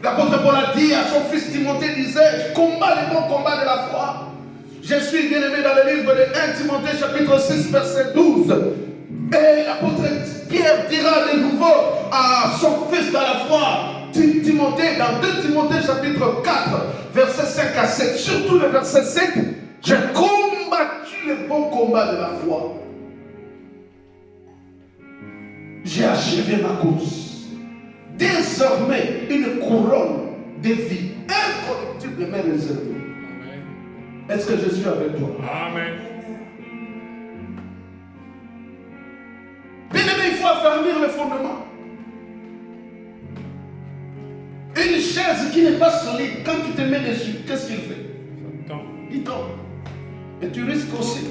L'apôtre Paul a dit à son fils Timothée, disait, je combats le bon combat de la foi. Je suis bien aimé dans le livre de 1 Timothée chapitre 6 verset 12. Et l'apôtre Pierre dira de nouveau à son fils dans la foi, Timothée, dans 2 Timothée chapitre 4, versets 5 à 7, surtout le verset 7, j'ai combattu le bon combat de la foi. J'ai achevé ma course. Désormais, une couronne de vie incorruptible m'est réservée. Est-ce que je suis avec toi? Amen. Bien aimé, il faut affermir le fondement. Une chaise qui n'est pas solide, quand tu te mets dessus, qu'est-ce qu'il fait? Il tombe. Et tu risques aussi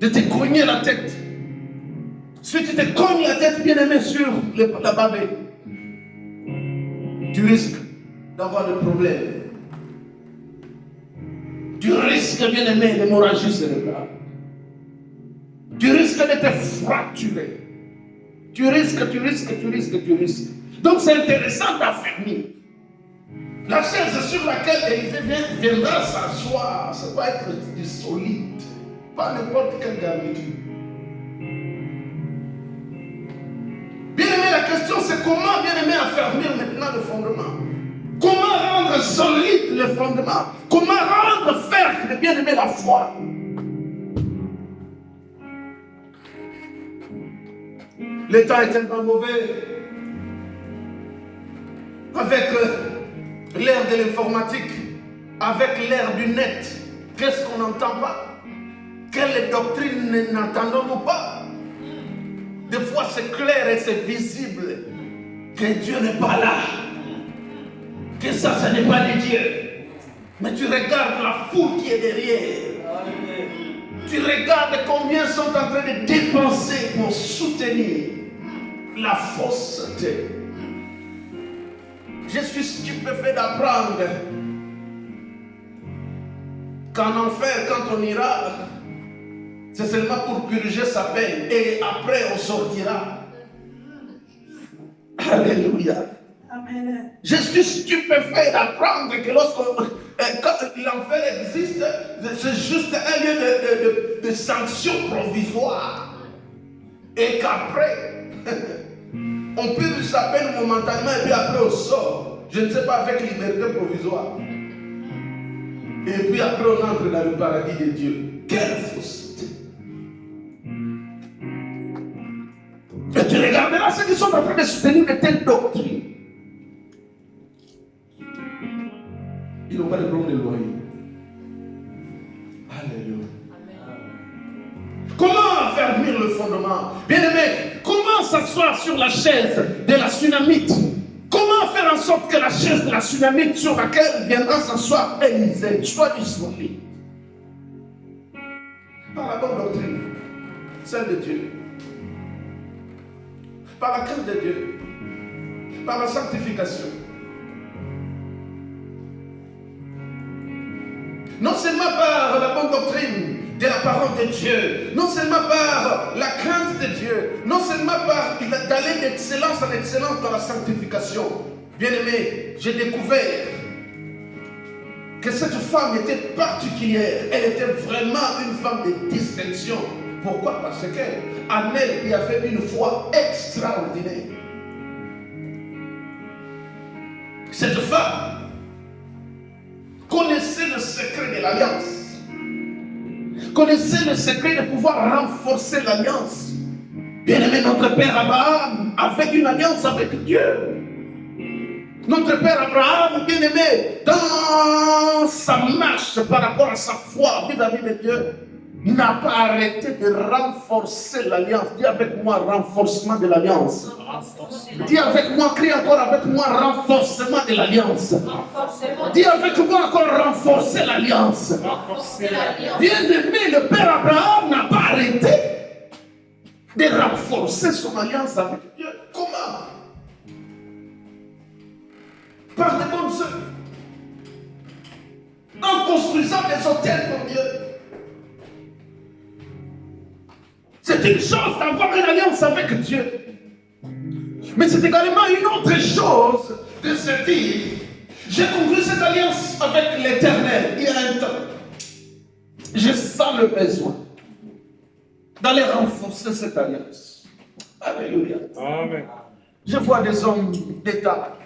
de te cogner la tête. Si tu te cognes la tête, bien aimé, sur la bavée, tu risques d'avoir des problèmes. Tu risques, bien aimé, l'hémorragie cérébrale. Tu risques de te fracturer. Tu risques. Donc c'est intéressant d'affermir. La chaise sur laquelle Élisée viendra s'asseoir, ça va être du solide. Pas n'importe quelle garniture. Bien aimé, la question c'est comment, bien aimé, affermir maintenant le fondement. Comment rendre solide le fondement? Comment rendre ferme, bien aimé, la foi? Le temps est tellement mauvais. Avec l'ère de l'informatique, avec l'ère du net, qu'est-ce qu'on n'entend pas? Quelles doctrines n'entendons-nous pas? Des fois c'est clair et c'est visible que Dieu n'est pas là, que ça ce n'est pas de Dieu. Mais tu regardes la foule qui est derrière. Tu regardes combien sont en train de dépenser pour soutenir la fausseté. Je suis stupéfait d'apprendre qu'en enfer, quand on ira, c'est seulement pour purger sa peine et après on sortira. Alléluia. Amen. Je suis stupéfait d'apprendre que quand l'enfer existe, c'est juste un lieu de sanction provisoire. Et qu'après, on purge sa peine momentanément et puis après on sort. Je ne sais pas, avec liberté provisoire. Et puis après on entre dans le paradis de Dieu. Quelle fausseté. Et tu regarderas ceux qui sont en train de soutenir de telles doctrines. Ils n'ont pas de problème de loyer. Alléluia. Comment affermir le fondement? Bien aimé, comment s'asseoir sur la chaise de la Sunamite? Comment faire en sorte que la chaise de la Sunamite sur laquelle viendra s'asseoir Élisée soit du solide? Par la bonne doctrine, celle de Dieu. Par la crainte de Dieu. Par la sanctification. Non seulement par la bonne doctrine de la parole de Dieu, non seulement par la crainte de Dieu, non seulement par d'aller d'excellence en excellence dans la sanctification. Bien-aimé, j'ai découvert que cette femme était particulière. Elle était vraiment une femme de distinction. Pourquoi? Parce qu'en elle, il y avait une foi extraordinaire. Cette femme connaissait le secret de l'alliance. Connaissait le secret de pouvoir renforcer l'alliance. Bien-aimé, notre père Abraham avait une alliance avec Dieu. Notre père Abraham, bien-aimé, dans sa marche par rapport à sa foi vis-à-vis de Dieu, n'a pas arrêté de renforcer l'alliance. Dis avec moi, renforcement de l'alliance. Dis avec moi, crie encore avec moi, renforcement de l'alliance. Dis avec moi encore, renforcer l'alliance. Bien-aimé, le père Abraham n'a pas arrêté de renforcer son alliance avec Dieu. Comment? Par des bonnes œuvres. En construisant des hôtels pour Dieu. C'est une chose d'avoir une alliance avec Dieu. Mais c'est également une autre chose de se dire, j'ai conclu cette alliance avec l'Éternel il y a un temps. Je sens le besoin d'aller renforcer cette alliance. Alléluia. Amen. Je vois des hommes d'État.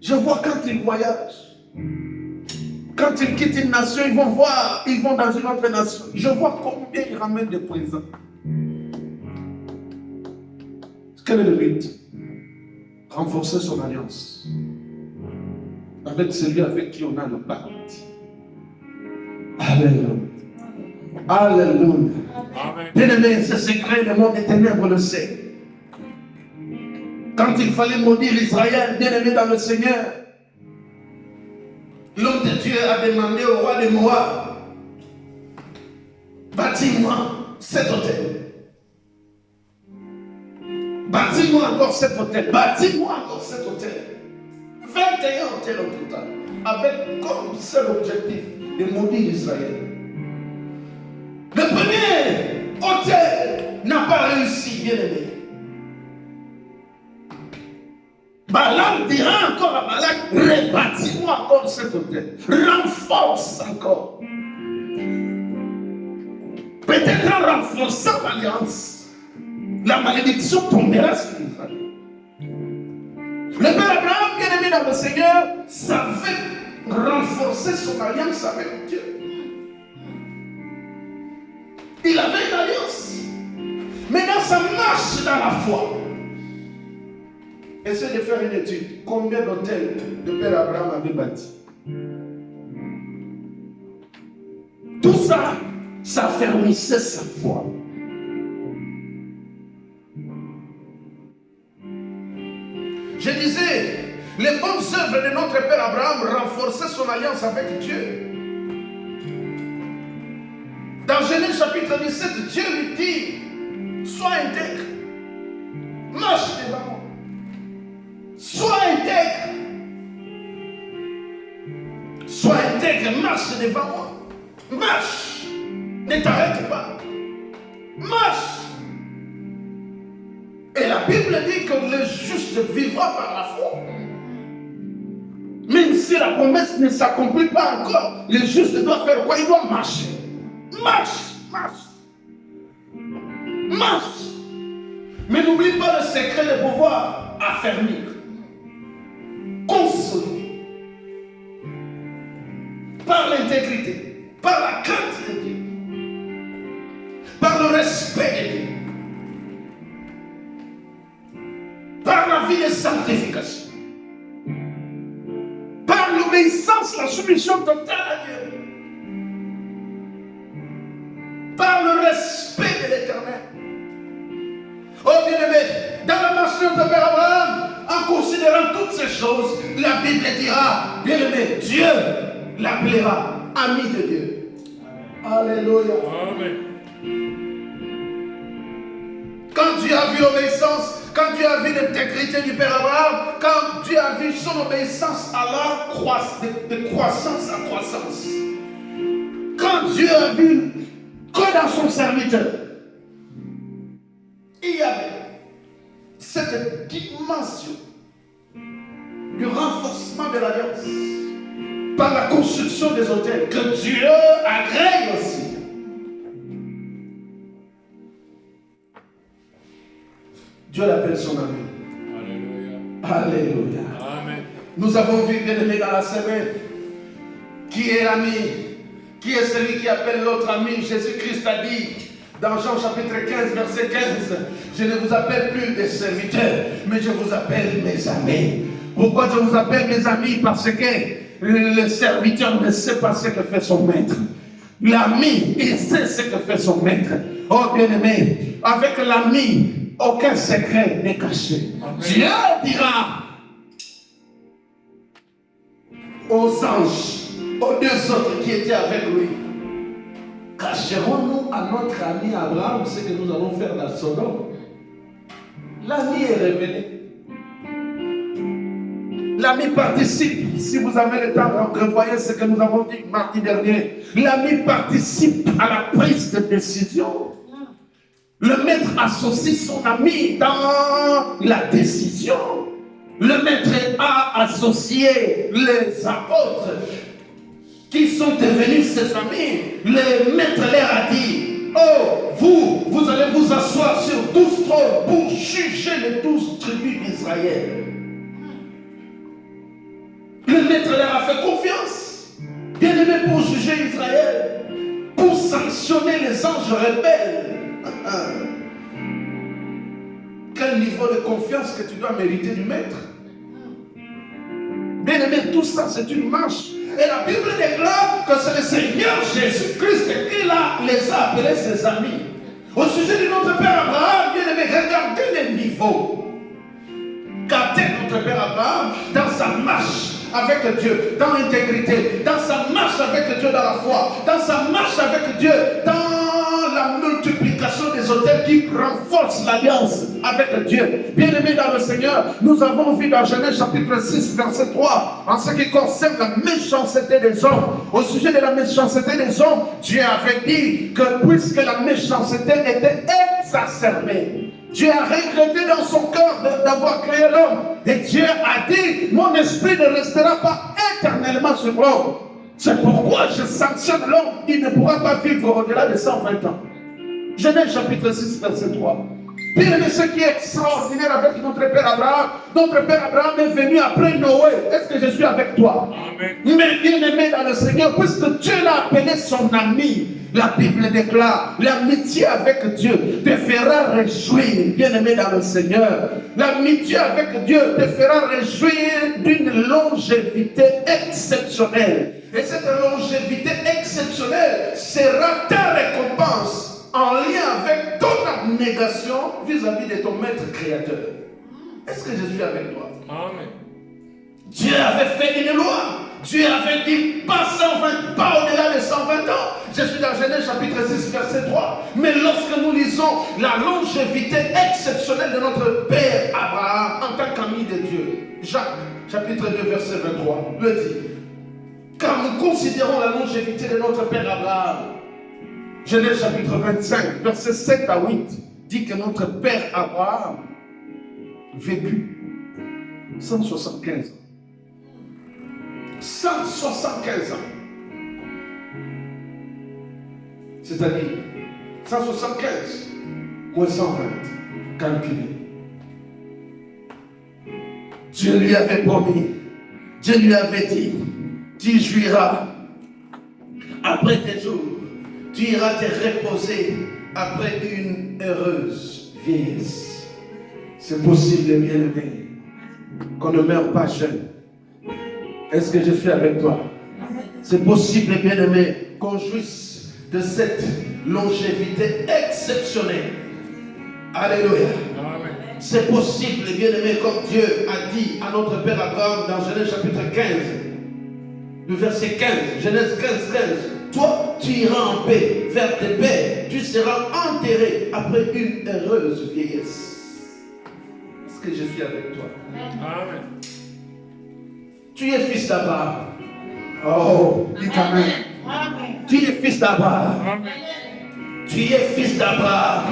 Je vois quand ils voyagent. Quand ils quittent une nation, ils vont voir, ils vont dans une autre nation. Je vois combien ils ramènent des présents. Quel est le but? Renforcer son alliance avec celui avec qui on a le pacte. Alléluia. Alléluia. Amen. Bien-aimé, ce secret, le monde des ténèbres le sait. Quand il fallait maudire Israël, bien-aimé dans le Seigneur, l'homme de Dieu a demandé au roi de Moab, bâtis-moi cet hôtel. Bâtis-moi encore cet hôtel. Bâtis-moi encore cet hôtel. 21 hôtels au total. Avec comme seul objectif de maudire Israël. Le premier hôtel n'a pas réussi, bien-aimé. Balaam dira encore à Balak, rebâtis-moi encore cet hôtel. Renforce encore. Peut-être en renforçant l'alliance, la malédiction tombera sur Israël. Le père Abraham, bien-aimé dans le Seigneur, savait renforcer son alliance avec Dieu. Il avait une alliance. Mais dans sa marche dans la foi, essaie de faire une étude. Combien d'hôtels le père Abraham avait bâti? Tout ça, ça fermissait sa foi. Je disais, les bonnes œuvres de notre père Abraham renforçaient son alliance avec Dieu. Dans Genèse chapitre 17, Dieu lui dit, sois intègre, marche devant moi. Sois intègre. Sois intègre, marche devant moi. Marche. Ne t'arrête pas. Marche. Et la Bible dit que le juste vivra par la foi. Même si la promesse ne s'accomplit pas encore, le juste doit faire quoi? Il doit marcher. Marche, marche. Marche. Mais n'oublie pas le secret de pouvoir affermir, consolider, par l'intégrité, par la crainte de Dieu, par le respect de Dieu, par la vie de sanctification, par l'obéissance, la soumission totale à Dieu, par le respect de l'Éternel. Oh bien-aimé, dans la marche de notre Père Abraham, en considérant toutes ces choses, la Bible dira, bien-aimé, Dieu l'appellera ami de Dieu. Alléluia. Amen. Quand Dieu a vu l'obéissance, quand Dieu a vu l'intégrité du Père Abraham, quand Dieu a vu son obéissance à la de croissance à croissance, quand Dieu a vu que dans son serviteur, il y avait cette dimension du renforcement de l'alliance par la construction des hôtels que Dieu agrée aussi. Dieu l'appelle son ami. Alléluia. Alléluia. Amen. Nous avons vu, bien-aimé, dans la semaine, qui est l'ami, qui est celui qui appelle l'autre ami. Jésus-Christ a dit, dans Jean chapitre 15, verset 15, je ne vous appelle plus des serviteurs, mais je vous appelle mes amis. Pourquoi je vous appelle mes amis? Parce que le serviteur ne sait pas ce que fait son maître. L'ami, il sait ce que fait son maître. Oh bien-aimé, avec l'ami, aucun secret n'est caché. Amen. Dieu dira aux anges, aux deux autres qui étaient avec lui, cacherons-nous à notre ami Abraham ce que nous allons faire dans Sodome? L'ami est révélé. L'ami participe. Si vous avez le temps, revoyez ce que nous avons dit mardi dernier. L'ami participe à la prise de décision. Le maître associe son ami dans la décision. Le maître a associé les apôtres qui sont devenus ses amis. Le maître leur a dit, Oh, vous allez vous asseoir sur 12 trônes pour juger les 12 tribus d'Israël. Le maître leur a fait confiance. Bien aimé, pour juger Israël, pour sanctionner les anges rebelles. Quel niveau de confiance que tu dois mériter du maître. Bien aimé, tout ça c'est une marche. Et la Bible déclare que c'est le Seigneur Jésus-Christ qui les a appelés ses amis. Au sujet de notre Père Abraham, bien aimé, regardez les niveaux qu'atteint notre Père Abraham dans sa marche avec Dieu, dans l'intégrité, dans sa marche avec Dieu dans la foi, dans sa marche avec Dieu, dans la multiplication des autels qui renforcent l'alliance avec Dieu. Bien-aimés dans le Seigneur, nous avons vu dans Genèse chapitre 6, verset 3, en ce qui concerne la méchanceté des hommes. Au sujet de la méchanceté des hommes, Dieu avait dit que puisque la méchanceté était exacerbée, Dieu a regretté dans son cœur d'avoir créé l'homme. Et Dieu a dit, mon esprit ne restera pas éternellement sur l'homme. C'est pourquoi je sanctionne l'homme. Il ne pourra pas vivre au-delà de 120 ans. Genèse chapitre 6, verset 3. Bien aimé, ce qui est extraordinaire avec notre Père Abraham est venu après Noé. Est-ce que je suis avec toi? Amen. Mais bien aimé dans le Seigneur, puisque Dieu l'a appelé son ami, la Bible déclare, l'amitié avec Dieu te fera réjouir, bien aimé dans le Seigneur. L'amitié avec Dieu te fera réjouir d'une longévité exceptionnelle. Et cette longévité exceptionnelle sera ta récompense en lien avec ton abnégation vis-à-vis de ton maître créateur. Est-ce que je suis avec toi? Amen. Dieu avait fait une loi. Dieu avait dit pas 120, pas au-delà de 120 ans. Je suis dans Genèse chapitre 6, verset 3. Mais lorsque nous lisons la longévité exceptionnelle de notre Père Abraham en tant qu'ami de Dieu, Jacques chapitre 2, verset 23, le dit. Car nous considérons la longévité de notre Père Abraham. Genèse chapitre 25, verset 7 à 8, dit que notre Père Abraham vécut 175 ans. 175 ans. C'est-à-dire 175 moins 120, calculé. Dieu lui avait promis, Dieu lui avait dit, tu jouiras après tes jours, tu iras te reposer après une heureuse vieillesse. C'est possible, bien-aimé, qu'on ne meure pas jeune. Est-ce que je suis avec toi? C'est possible, bien-aimé, qu'on jouisse de cette longévité exceptionnelle. Alléluia. Amen. C'est possible, bien-aimé, comme Dieu a dit à notre Père Abraham dans Genèse chapitre 15, le verset 15, Genèse 15, 15. Toi, tu iras en paix vers tes pères, tu seras enterré après une heureuse vieillesse. Est-ce que je suis avec toi? Amen. Tu es fils d'Abraham. Oh, dis Amen. Tu es fils d'Abraham. Amen. Tu es fils d'Abraham.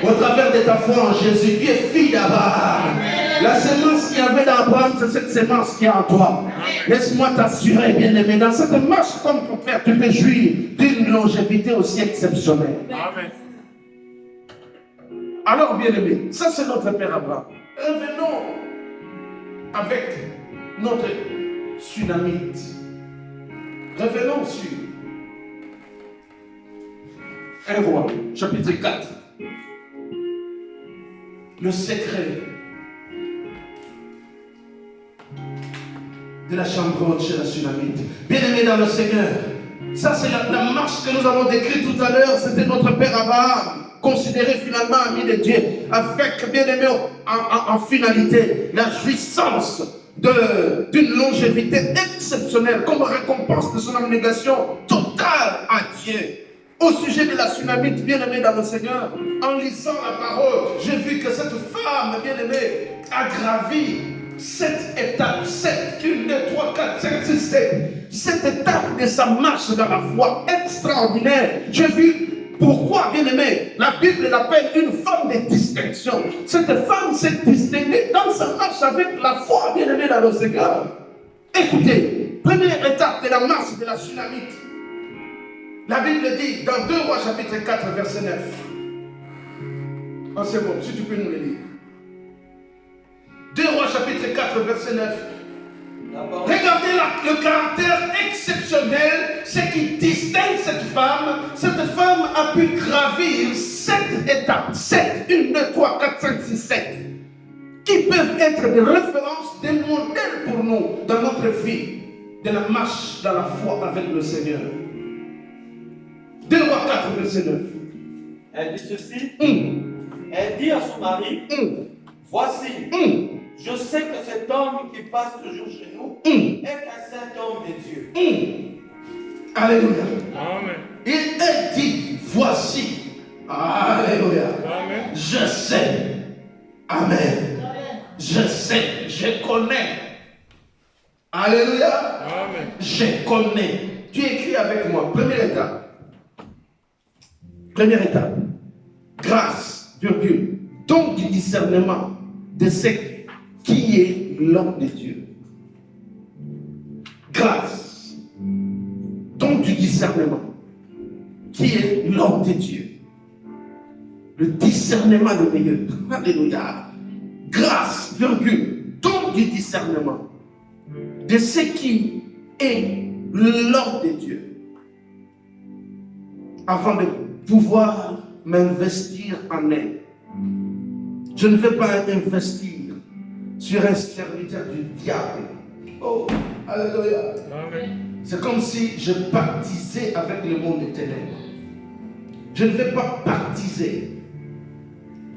Au travers de ta foi en Jésus, tu es fille d'Abraham. La semence qu'il y avait d'Abraham, c'est cette semence qui est en toi. Laisse-moi t'assurer, bien-aimé, dans cette marche comme ton Père, tu peux jouir d'une longévité aussi exceptionnelle. Amen. Alors, bien-aimé, ça c'est notre Père Abraham. Revenons avec notre Sunamite. Revenons sur 1 Roi, chapitre 4. Le secret de la chambre haute chez la Sunamite. Bien-aimé dans le Seigneur, ça c'est la marche que nous avons décrite tout à l'heure. C'était notre Père Abraham, considéré finalement ami de Dieu, avec, bien-aimé, en finalité, la jouissance d'une longévité exceptionnelle comme récompense de son abnégation totale à Dieu. Au sujet de la Sunamite, bien-aimé dans le Seigneur, en lisant la parole, j'ai vu que cette femme, bien-aimée, a gravi cette étape, 7, 1, 2, 3, 4, 5, 6, 7. Cette étape de sa marche dans la foi extraordinaire. J'ai vu pourquoi, bien-aimé, la Bible l'appelle une femme de distinction. Cette femme s'est distinguée dans sa marche avec la foi, bien-aimé dans le Seigneur. Écoutez, première étape de la marche de la Sunamite. La Bible dit dans 2 Rois chapitre 4 verset 9. Oh, c'est bon, si tu peux nous le lire. 2 Rois chapitre 4 verset 9. Regardez le caractère exceptionnel, ce qui distingue cette femme. Cette femme a pu gravir 7 étapes. 7, 1, 2, 3, 4, 5, 6, 7. Qui peuvent être des références, des modèles pour nous dans notre vie, de la marche dans la foi avec le Seigneur. 2 Rois 4 verset 9. Elle dit ceci. Elle dit à son mari, voici, je sais que cet homme qui passe toujours chez nous est un saint homme de Dieu. Alléluia. Amen. Elle dit, voici. Alléluia. Amen. Je sais. Amen. Je sais, je connais. Alléluia. Amen. Je connais. Tu écris avec moi. Première étape. Première étape. Grâce, virgule. Don du discernement de ce qui est l'homme de Dieu. Grâce. Don du discernement qui est l'homme de Dieu. Le discernement le meilleur. Alléluia. Grâce, virgule. Don du discernement de ce qui est l'homme de Dieu. Avant de pouvoir m'investir en elle, je ne vais pas investir sur un serviteur du diable. Oh, alléluia. Amen. C'est comme si je baptisais avec le monde des ténèbres. Je ne vais pas baptiser.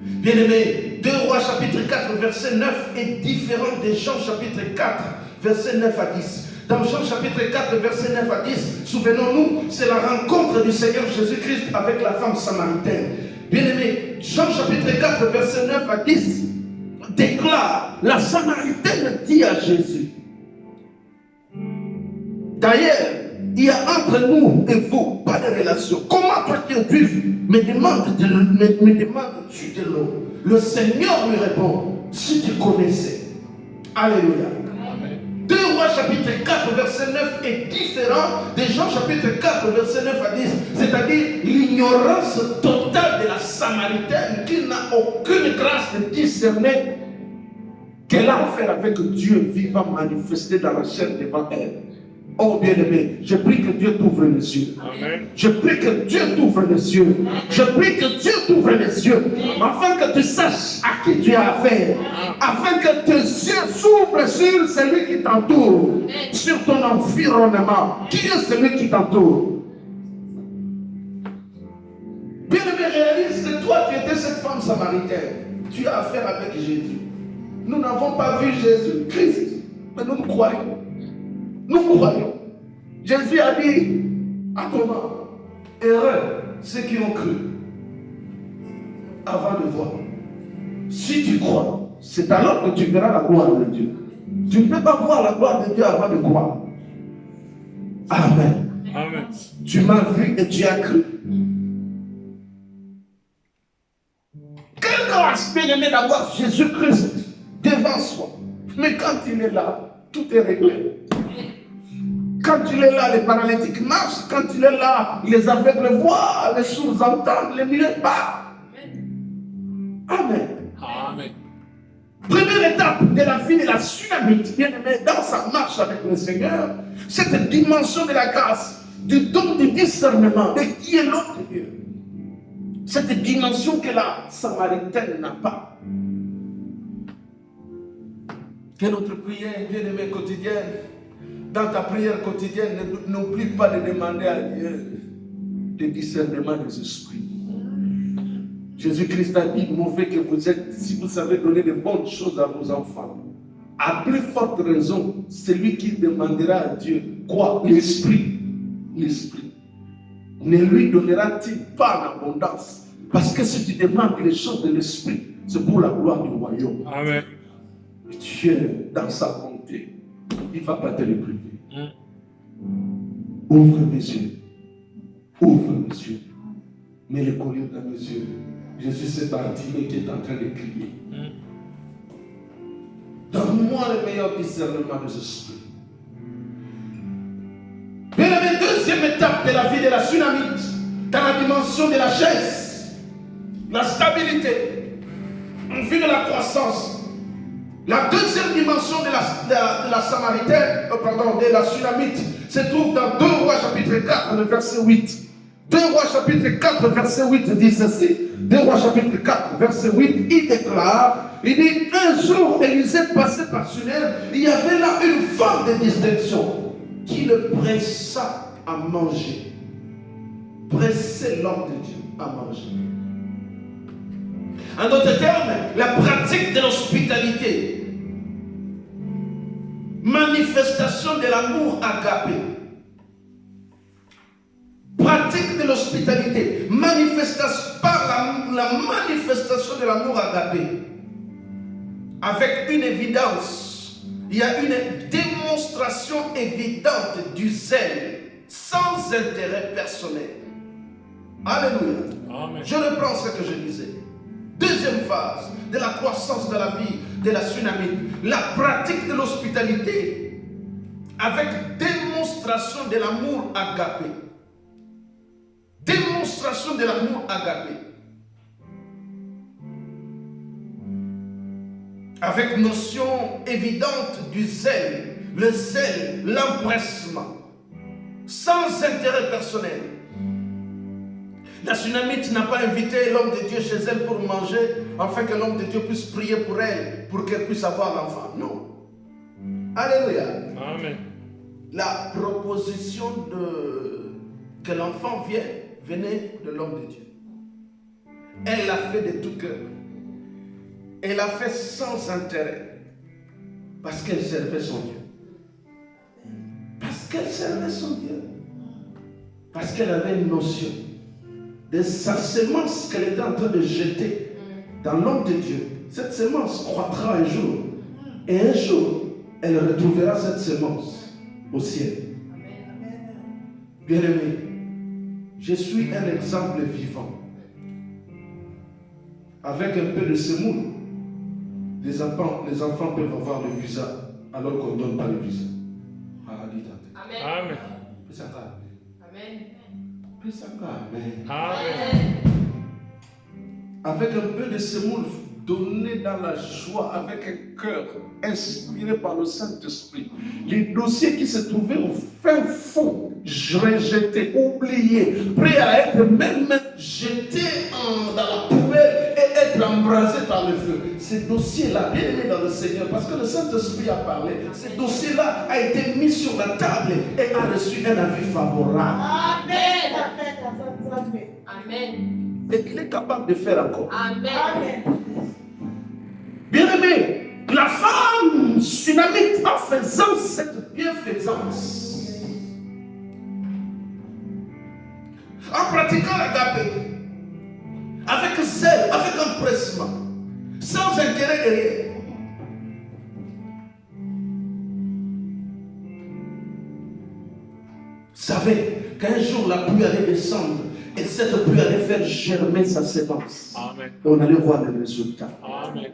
Bien-aimé, 2 Rois chapitre 4 verset 9 est différent de Jean chapitre 4 verset 9 à 10. Dans Jean chapitre 4 verset 9 à 10, souvenons-nous, c'est la rencontre du Seigneur Jésus-Christ avec la femme samaritaine. Bien-aimé, Jean chapitre 4 verset 9 à 10 déclare, la Samaritaine dit à Jésus, d'ailleurs, il y a entre nous et vous pas de relation. Comment toi qui es juif me demandes-tu de l'eau? Le Seigneur lui répond, si tu connaissais. Alléluia. 2 Rois chapitre 4 verset 9 est différent de Jean chapitre 4 verset 9 à 10. C'est-à-dire l'ignorance totale de la Samaritaine qui n'a aucune grâce de discerner qu'elle a affaire avec Dieu vivant manifesté dans la chair devant elle. Oh bien-aimé, je prie que Dieu t'ouvre les yeux. Amen. Je prie que Dieu t'ouvre les yeux. Je prie que Dieu t'ouvre les yeux. Afin que tu saches à qui tu as affaire. Afin que tes yeux s'ouvrent sur celui qui t'entoure. Sur ton environnement. Qui est celui qui t'entoure? Bien-aimé, réalise que toi tu étais cette femme samaritaine. Tu as affaire avec Jésus. Nous n'avons pas vu Jésus-Christ. Mais nous croyons. Nous croyons. Jésus a dit à Thomas, heureux ceux qui ont cru avant de voir. Si tu crois, c'est alors que tu verras la gloire de Dieu. Tu ne peux pas voir la gloire de Dieu avant de croire. Amen. Amen. Tu m'as vu et tu as cru. Quel grâce bien-aimé d'avoir Jésus-Christ devant soi. Mais quand il est là, tout est réglé. Quand il est là, les paralytiques marchent. Quand il est là, les aveugles voient, les sourds entendent, les muets parlent. Amen. Amen. Première étape de la vie de la Sunamite, bien aimé, dans sa marche avec le Seigneur, cette dimension de la grâce, du don du discernement, de qui est l'homme de Dieu. Cette dimension que la Samaritaine n'a pas. Que notre prière, bien aimé, quotidienne, dans ta prière quotidienne, n'oublie pas de demander à Dieu le discernement des esprits. Jésus-Christ a dit, mauvais que vous êtes, si vous savez donner de bonnes choses à vos enfants, à plus forte raison, celui qui demandera à Dieu, quoi? L'esprit. L'esprit. Ne lui donnera-t-il pas en abondance? Parce que si tu demandes les choses de l'esprit, c'est pour la gloire du royaume. Amen. Dieu, dans sa bonté, il ne va pas te les priver. Ouvre mes yeux. Ouvre mes yeux. Mets les colliers dans mes yeux. Je suis cet Bartimée qui est en train de crier. Donne-moi le meilleur discernement des esprits. Bien aimé, deuxième étape étape de la vie de la Sunamite, dans la dimension de la chaise, la stabilité, en vue de la croissance. La deuxième dimension de la Samaritaine, de la Sunamite, se trouve dans 2 Rois chapitre 4, le verset 8. 2 Rois chapitre 4, verset 8 dit ceci. 2 Rois chapitre 4, verset 8, il déclare, il dit, un jour, Élisée passait par Sunem, il y avait là une femme de distinction qui le pressa à manger. Pressait l'homme de Dieu à manger. En d'autres termes, la pratique de l'hospitalité, manifestation de l'amour agapé. Pratique de l'hospitalité, manifestation par la manifestation de l'amour agapé, avec une évidence, il y a une démonstration évidente du zèle, sans intérêt personnel. Alléluia. Amen. Je reprends ce que je disais. Deuxième phase de la croissance de la vie de la Sunamite, la pratique de l'hospitalité avec démonstration de l'amour agapé. Démonstration de l'amour agapé. Avec notion évidente du zèle, le zèle, l'empressement, sans intérêt personnel. La Sunamite n'a pas invité l'homme de Dieu chez elle pour manger, afin que l'homme de Dieu puisse prier pour elle, pour qu'elle puisse avoir l'enfant. Non. Alléluia. Amen. La proposition que l'enfant venait de l'homme de Dieu. Elle l'a fait de tout cœur. Elle l'a fait sans intérêt. Parce qu'elle servait son Dieu. Parce qu'elle servait son Dieu. Parce qu'elle avait une notion de sa semence qu'elle était en train de jeter dans l'homme de Dieu. Cette semence croîtra un jour. Et un jour, elle retrouvera cette semence au ciel. Bien-aimé, je suis un exemple vivant. Avec un peu de semoule, les enfants peuvent avoir le visa alors qu'on ne donne pas le visa. Amen. Amen. Amen. Avec un peu de semoule donné dans la joie, avec un cœur inspiré par le Saint-Esprit. Les dossiers qui se trouvaient au fin fond, rejetés, oubliés, prêts à être même jetés dans la poubelle et être embrasés par le feu. Ces dossiers-là, bien aimés dans le Seigneur, parce que le Saint-Esprit a parlé, ces dossiers-là a été mis sur la table et a reçu un avis favorable. Amen. Amen. Et qu'il est capable de faire encore. Amen. Bien-aimé, la femme Sunamite, en faisant cette bienfaisance, en pratiquant l'agapé, avec zèle, avec empressement, sans intérêt derrière, savait qu'un jour la pluie allait descendre et cette pluie allait faire germer sa sémence. Amen. Et on allait voir le résultat. Amen.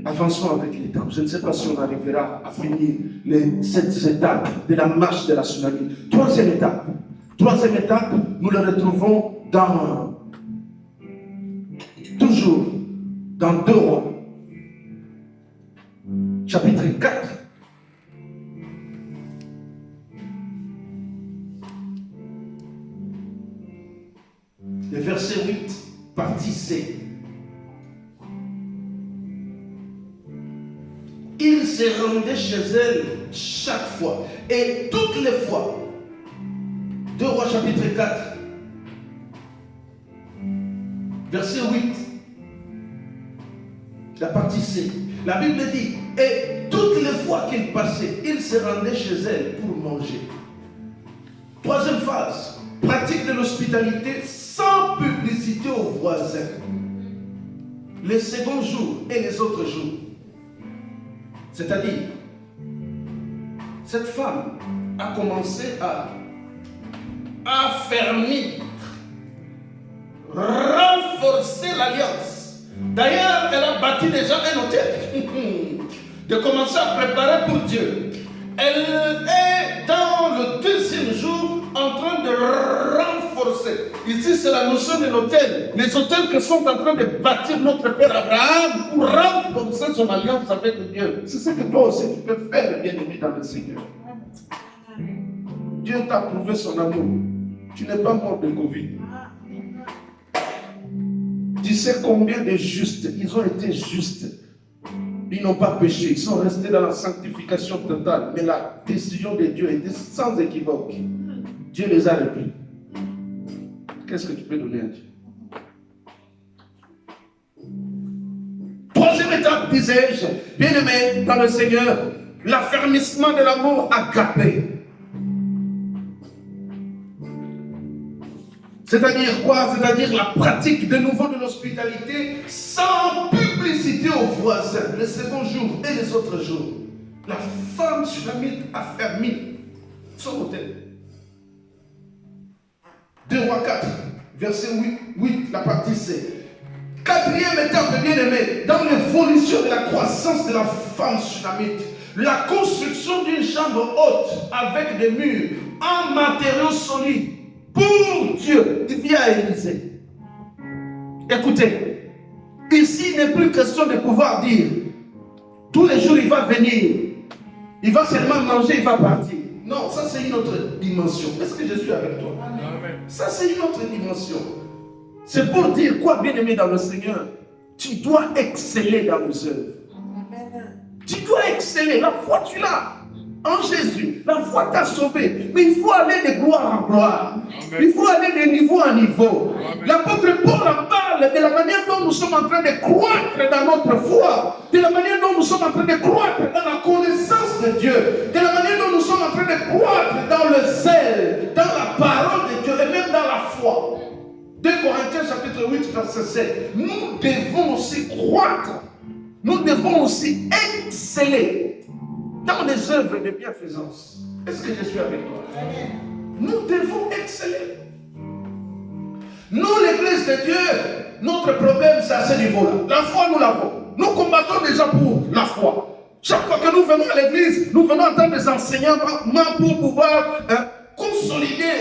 Avançons avec l'étape. Je ne sais pas si on arrivera à finir cette étape de la marche de la Sunamite. Troisième étape. Troisième étape, nous le retrouvons toujours dans 2 Rois. Chapitre 4. Le verset 8, partie C. Il se rendait chez elle chaque fois. Et toutes les fois. 2 Rois chapitre 4. Verset 8. La partie C. La Bible dit, et toutes les fois qu'il passait, il se rendait chez elle pour manger. Troisième phase. Pratique de l'hospitalité sans publicité aux voisins. Les seconds jours et les autres jours. C'est-à-dire, cette femme a commencé à affermir, renforcer l'alliance. D'ailleurs, elle a bâti déjà un hôtel. De commencer à préparer pour Dieu. Elle est dans le 2e jour en train de renforcer. Ici, c'est la notion de l'autel. Les autels que sont en train de bâtir notre Père Abraham pour renforcer son alliance avec Dieu. C'est ce que toi aussi tu peux faire, bien-aimé dans le Seigneur. Dieu t'a prouvé son amour. Tu n'es pas mort de Covid. Tu sais combien de justes, ils ont été justes. Ils n'ont pas péché, ils sont restés dans la sanctification totale. Mais la décision de Dieu était sans équivoque. Dieu les a repris. Qu'est-ce que tu peux donner à Dieu? Troisième étape, disais-je, bien-aimé dans le Seigneur, l'affermissement de l'amour agapé. C'est-à-dire quoi? C'est-à-dire la pratique de nouveau de l'hospitalité sans publicité aux voisins, le second jour et les autres jours. La femme sunamite a fermé son hôtel. 2 Rois 4, verset 8, la partie C. Quatrième étape, bien-aimé, dans l'évolution de la croissance de la femme sunamite, la construction d'une chambre haute avec des murs en matériaux solides. Pour Dieu, il vient à Élysée. Écoutez, ici il n'est plus question de pouvoir dire tous les jours il va venir, il va seulement manger, il va partir. Non, ça c'est une autre dimension. Est-ce que je suis avec toi? Amen. Ça c'est une autre dimension. C'est pour dire quoi, bien-aimé dans le Seigneur? Tu dois exceller dans nos œuvres. Tu dois exceller. La foi tu l'as. En Jésus, la foi t'a sauvé. Mais il faut aller de gloire en gloire. Amen. Il faut aller de niveau en niveau. L'apôtre Paul en parle de la manière dont nous sommes en train de croître dans notre foi. De la manière dont nous sommes en train de croître dans la connaissance de Dieu. De la manière dont nous sommes en train de croître dans le zèle, dans la parole de Dieu et même dans la foi. 2 Corinthiens chapitre 8 verset 7. Nous devons aussi croître. Nous devons aussi exceller dans les œuvres de bienfaisance. Est-ce que je suis avec toi? Nous devons exceller. Nous, l'église de Dieu, notre problème c'est à ce niveau-là. La foi, nous l'avons. Nous combattons déjà pour la foi. Chaque fois que nous venons à l'église, nous venons en tant que des enseignants pour pouvoir consolider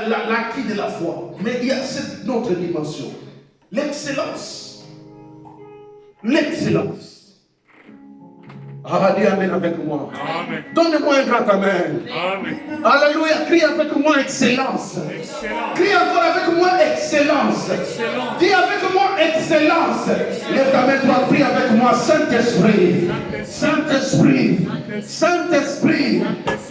l'acquis de la foi. Mais il y a cette autre dimension. L'excellence. L'excellence. Ah, dis Amen avec moi. Amen. Donne-moi un grand Amen. Amen. Alléluia. Crie avec moi excellence. Excellence. Crie encore avec moi excellence. Excellence. Dis avec moi excellence. Lève ta main droite, prie avec moi. Saint-Esprit. Saint-Esprit. Saint-Esprit.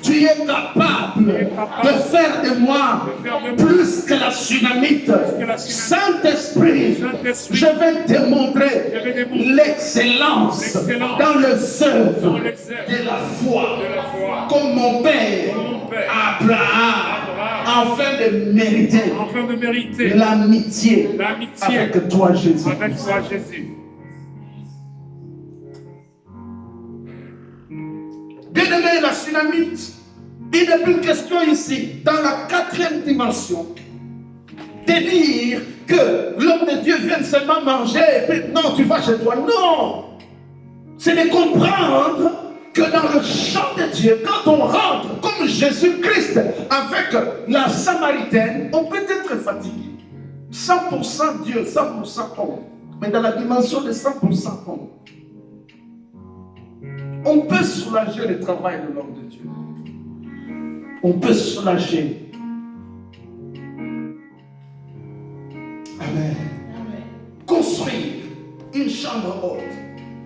Tu es capable de faire de moi plus que la Sunamite. Saint-Esprit, je vais te montrer l'excellence dans le œuvre de la foi, comme mon Père Abraham, afin de mériter l'amitié avec toi, Jésus. Bien-aimé, la Sunamite, il n'est plus question ici, dans la 4e dimension, de dire que l'homme de Dieu vient seulement manger et puis non, tu vas chez toi. Non! C'est de comprendre que dans le champ de Dieu, quand on rentre comme Jésus-Christ avec la Samaritaine, on peut être fatigué. 100% Dieu, 100% homme. Mais dans la dimension de 100% homme, on peut soulager le travail de l'homme de Dieu. On peut soulager. Amen. Construire une chambre haute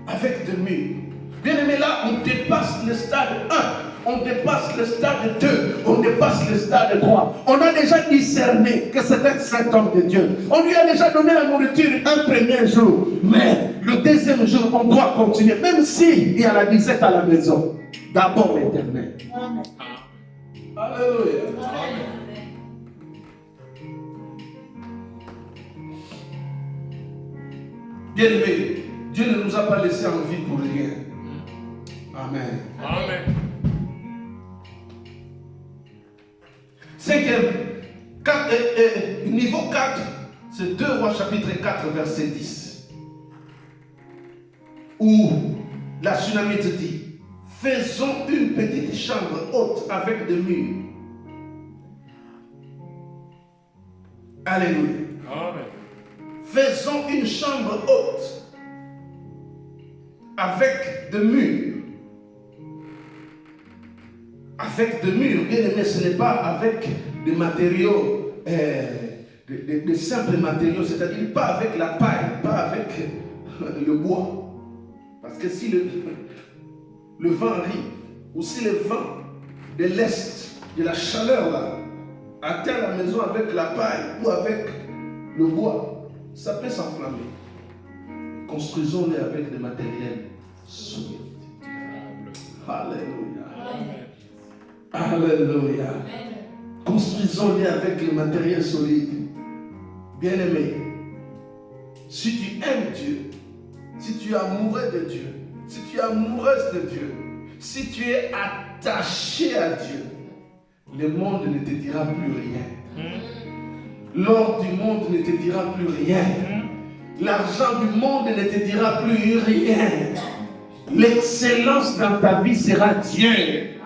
avec des murs. Bien aimé, là, on dépasse le stade 1, on dépasse le stade 2, on dépasse le stade 3. On a déjà discerné que c'est un saint homme de Dieu. On lui a déjà donné la nourriture un premier jour. Mais le deuxième jour, on doit continuer. Même s'il y a la disette à la maison. D'abord l'éternel. Amen. Alléluia. Amen. Bien-aimé, Dieu ne nous a pas laissé en vie pour rien. Amen. Amen. Cinquième, niveau 4, c'est 2 Rois chapitre 4, verset 10. Où la Sunamite dit, faisons une petite chambre haute avec des murs. Alléluia. Amen. Faisons une chambre haute avec des murs. Avec des murs, bien aimé, ce n'est pas avec des matériaux, des simples matériaux, c'est-à-dire pas avec la paille, pas avec le bois. Parce que si le vent arrive, ou si le vent de l'Est, de la chaleur là, atteint la maison avec la paille ou avec le bois, ça peut s'enflammer. Construisons-les avec des matériels solides. Alléluia. Alléluia. Construisons-les avec les matériels solides. Bien-aimé, si tu aimes Dieu, si tu es amoureux de Dieu, si tu es amoureuse de Dieu, si tu es attaché à Dieu, le monde ne te dira plus rien. L'or du monde ne te dira plus rien. L'argent du monde ne te dira plus rien. L'excellence dans ta vie sera Dieu.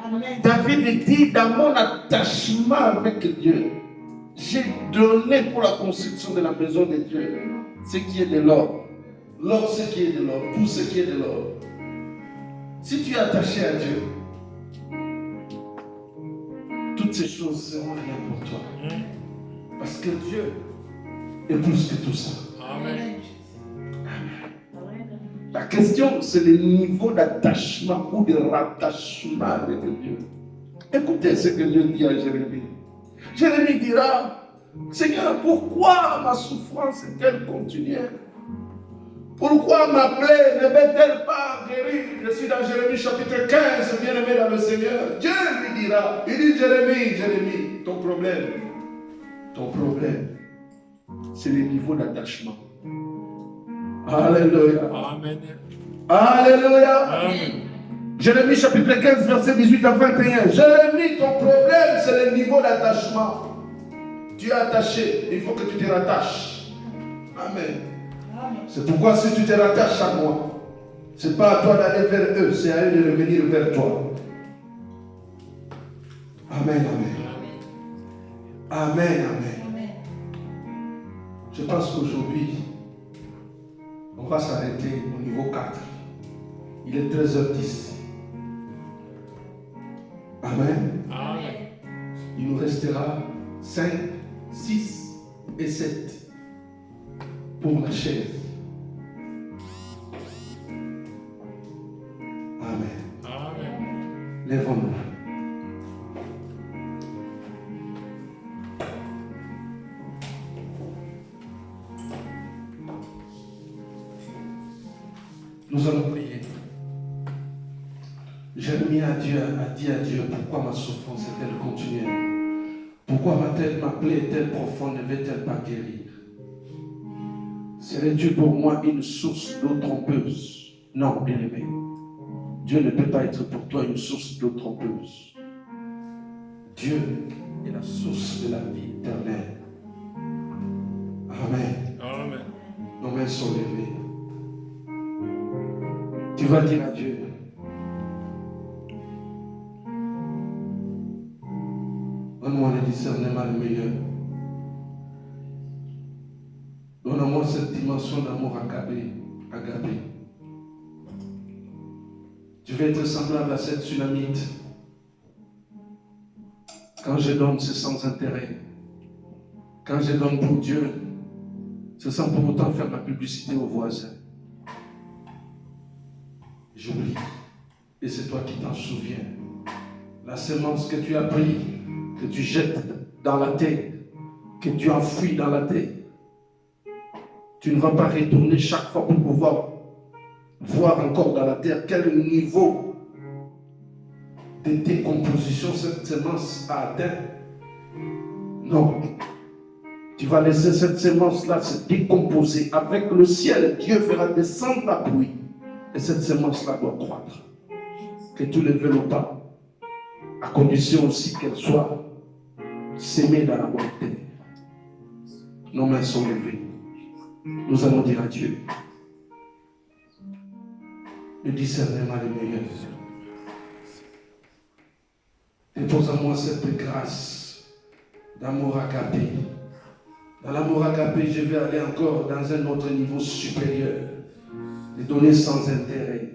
David dit, dans mon attachement avec Dieu, j'ai donné pour la construction de la maison de Dieu ce qui est de l'or. L'or, ce qui est de l'or. Tout ce qui est de l'or. Si tu es attaché à Dieu, toutes ces choses seront rien pour toi. Parce que Dieu est plus que tout ça. Amen. La question, c'est le niveau d'attachement ou de rattachement avec Dieu. Écoutez ce que Dieu dit à Jérémie. Jérémie dira, Seigneur, pourquoi ma souffrance est-elle continuelle? Pourquoi ma plaie ne va-t-elle pas guérir? Je suis dans Jérémie chapitre 15, bien-aimé dans le Seigneur. Dieu lui dira, il dit Jérémie, ton problème, c'est le niveau d'attachement. Alléluia. Amen. Alléluia. Amen. Jérémie chapitre 15, verset 18 à 21. Jérémie, ton problème, c'est le niveau d'attachement. Tu es attaché, il faut que tu te rattaches. Amen. C'est pourquoi si tu te rattaches à moi, ce n'est pas à toi d'aller vers eux, c'est à eux de revenir vers toi. Amen, amen. Amen, amen. Je pense qu'aujourd'hui, on va s'arrêter au niveau 4. Il est 13h10. Amen. Amen. Il nous restera 5, 6 et 7 pour la chaise. Amen. Amen. Lèvons-nous. Nous allons prier. Jérémie a dit à Dieu, pourquoi ma souffrance est-elle continuelle? Pourquoi ma plaie est-elle profonde, ne va-t-elle pas guérir? Serais-tu pour moi une source d'eau trompeuse? Non, bien-aimé. Dieu ne peut pas être pour toi une source d'eau trompeuse. Dieu est la source de la vie éternelle. Amen. Amen. Nos mains sont levées. Tu vas dire à Dieu, donne-moi le discernement le meilleur. Donne-moi cette dimension d'amour agapé. Je vais être semblable à cette Sunamite. Quand je donne, c'est sans intérêt. Quand je donne pour Dieu, c'est sans pour autant faire ma publicité aux voisins. J'oublie. Et c'est toi qui t'en souviens. La semence que tu as prise, que tu jettes dans la terre, que tu enfouis dans la terre, tu ne vas pas retourner chaque fois pour pouvoir voir encore dans la terre quel niveau de décomposition cette semence a atteint. Non. Tu vas laisser cette semence-là se décomposer. Avec le ciel, Dieu fera descendre la pluie. Et cette semence-là doit croître. Que tu ne le veuilles pas. À condition aussi qu'elle soit sémée dans la bonne terre. Nos mains sont levées. Nous allons dire à Dieu. Le discernement est meilleur. Dépose en moi cette grâce d'amour agapé, Dans l'amour agapé, je vais aller encore dans un autre niveau supérieur. Les donner sans intérêt.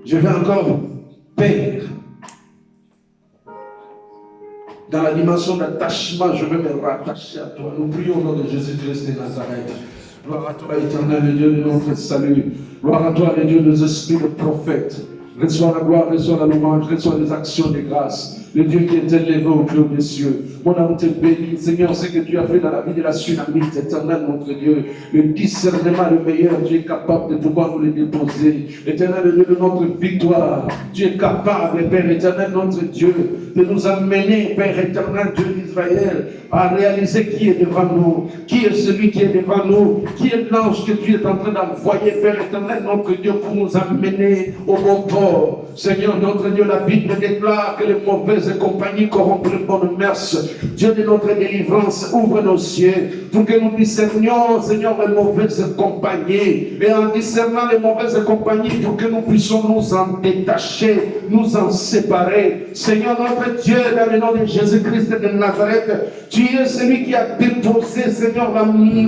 Je vais encore, Père, dans la dimension d'attachement, je vais me rattacher à toi. Nous prions au nom de Jésus-Christ de Nazareth. Gloire à toi, éternel, le Dieu de notre salut. Gloire à toi, le Dieu des esprits de prophètes. Reçois la gloire, reçois la louange, reçois les actions de grâce. Le Dieu qui est élevé au plus haut des cieux. Mon âme te bénit, Seigneur, ce que tu as fait dans la vie de la Tsunamite, éternel, notre Dieu. Le discernement, le meilleur, tu es capable de pouvoir nous le déposer. Éternel, le Dieu de notre victoire, tu es capable, Père éternel, notre Dieu, de nous amener, Père éternel, Dieu d'Israël, à réaliser qui est devant nous, qui est celui qui est devant nous, qui est l'ange que tu es en train d'envoyer, Père éternel, notre Dieu, pour nous amener au bon port. Seigneur, notre Dieu, la Bible déclare que les mauvaises compagnies corrompent les bonnes mœurs. Dieu de notre délivrance, ouvre nos cieux pour que nous discernions, Seigneur, les mauvaises compagnies. Et en discernant les mauvaises compagnies, pour que nous puissions nous en détacher, nous en séparer. Seigneur, notre Dieu, dans le nom de Jésus-Christ de Nazareth, tu es celui qui a déposé, Seigneur, la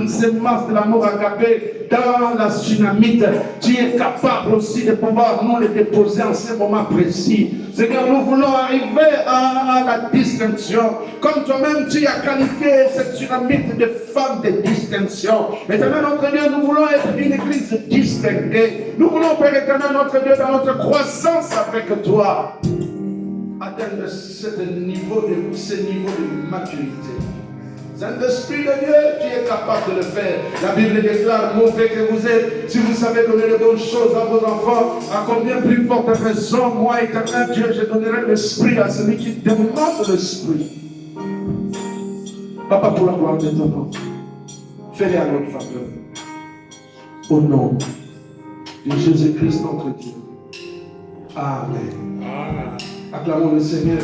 semence de l'amour agapé dans la Tsunamite. Tu es capable aussi de pouvoir nous le déposer en ce moment précis. Seigneur, nous voulons arriver à la distinction. Comme toi-même, tu as qualifié cette Tsunamite de femme de distinction. Éternel, notre Dieu, nous voulons être une église distinguée. Nous voulons, Père éternel, notre Dieu, dans notre croissance avec toi, atteindre ce niveau de maturité. Saint-Esprit de Dieu, tu es capable de le faire. La Bible déclare, mauvais que vous êtes, si vous savez donner les bonnes choses à vos enfants, à combien plus forte raison, moi, éternel Dieu, je donnerai l'esprit à celui qui demande l'esprit. Papa, pour la gloire de ton nom, fais-les à notre faveur. Au nom de Jésus-Christ, notre Dieu. Amen. Acclamons le Seigneur.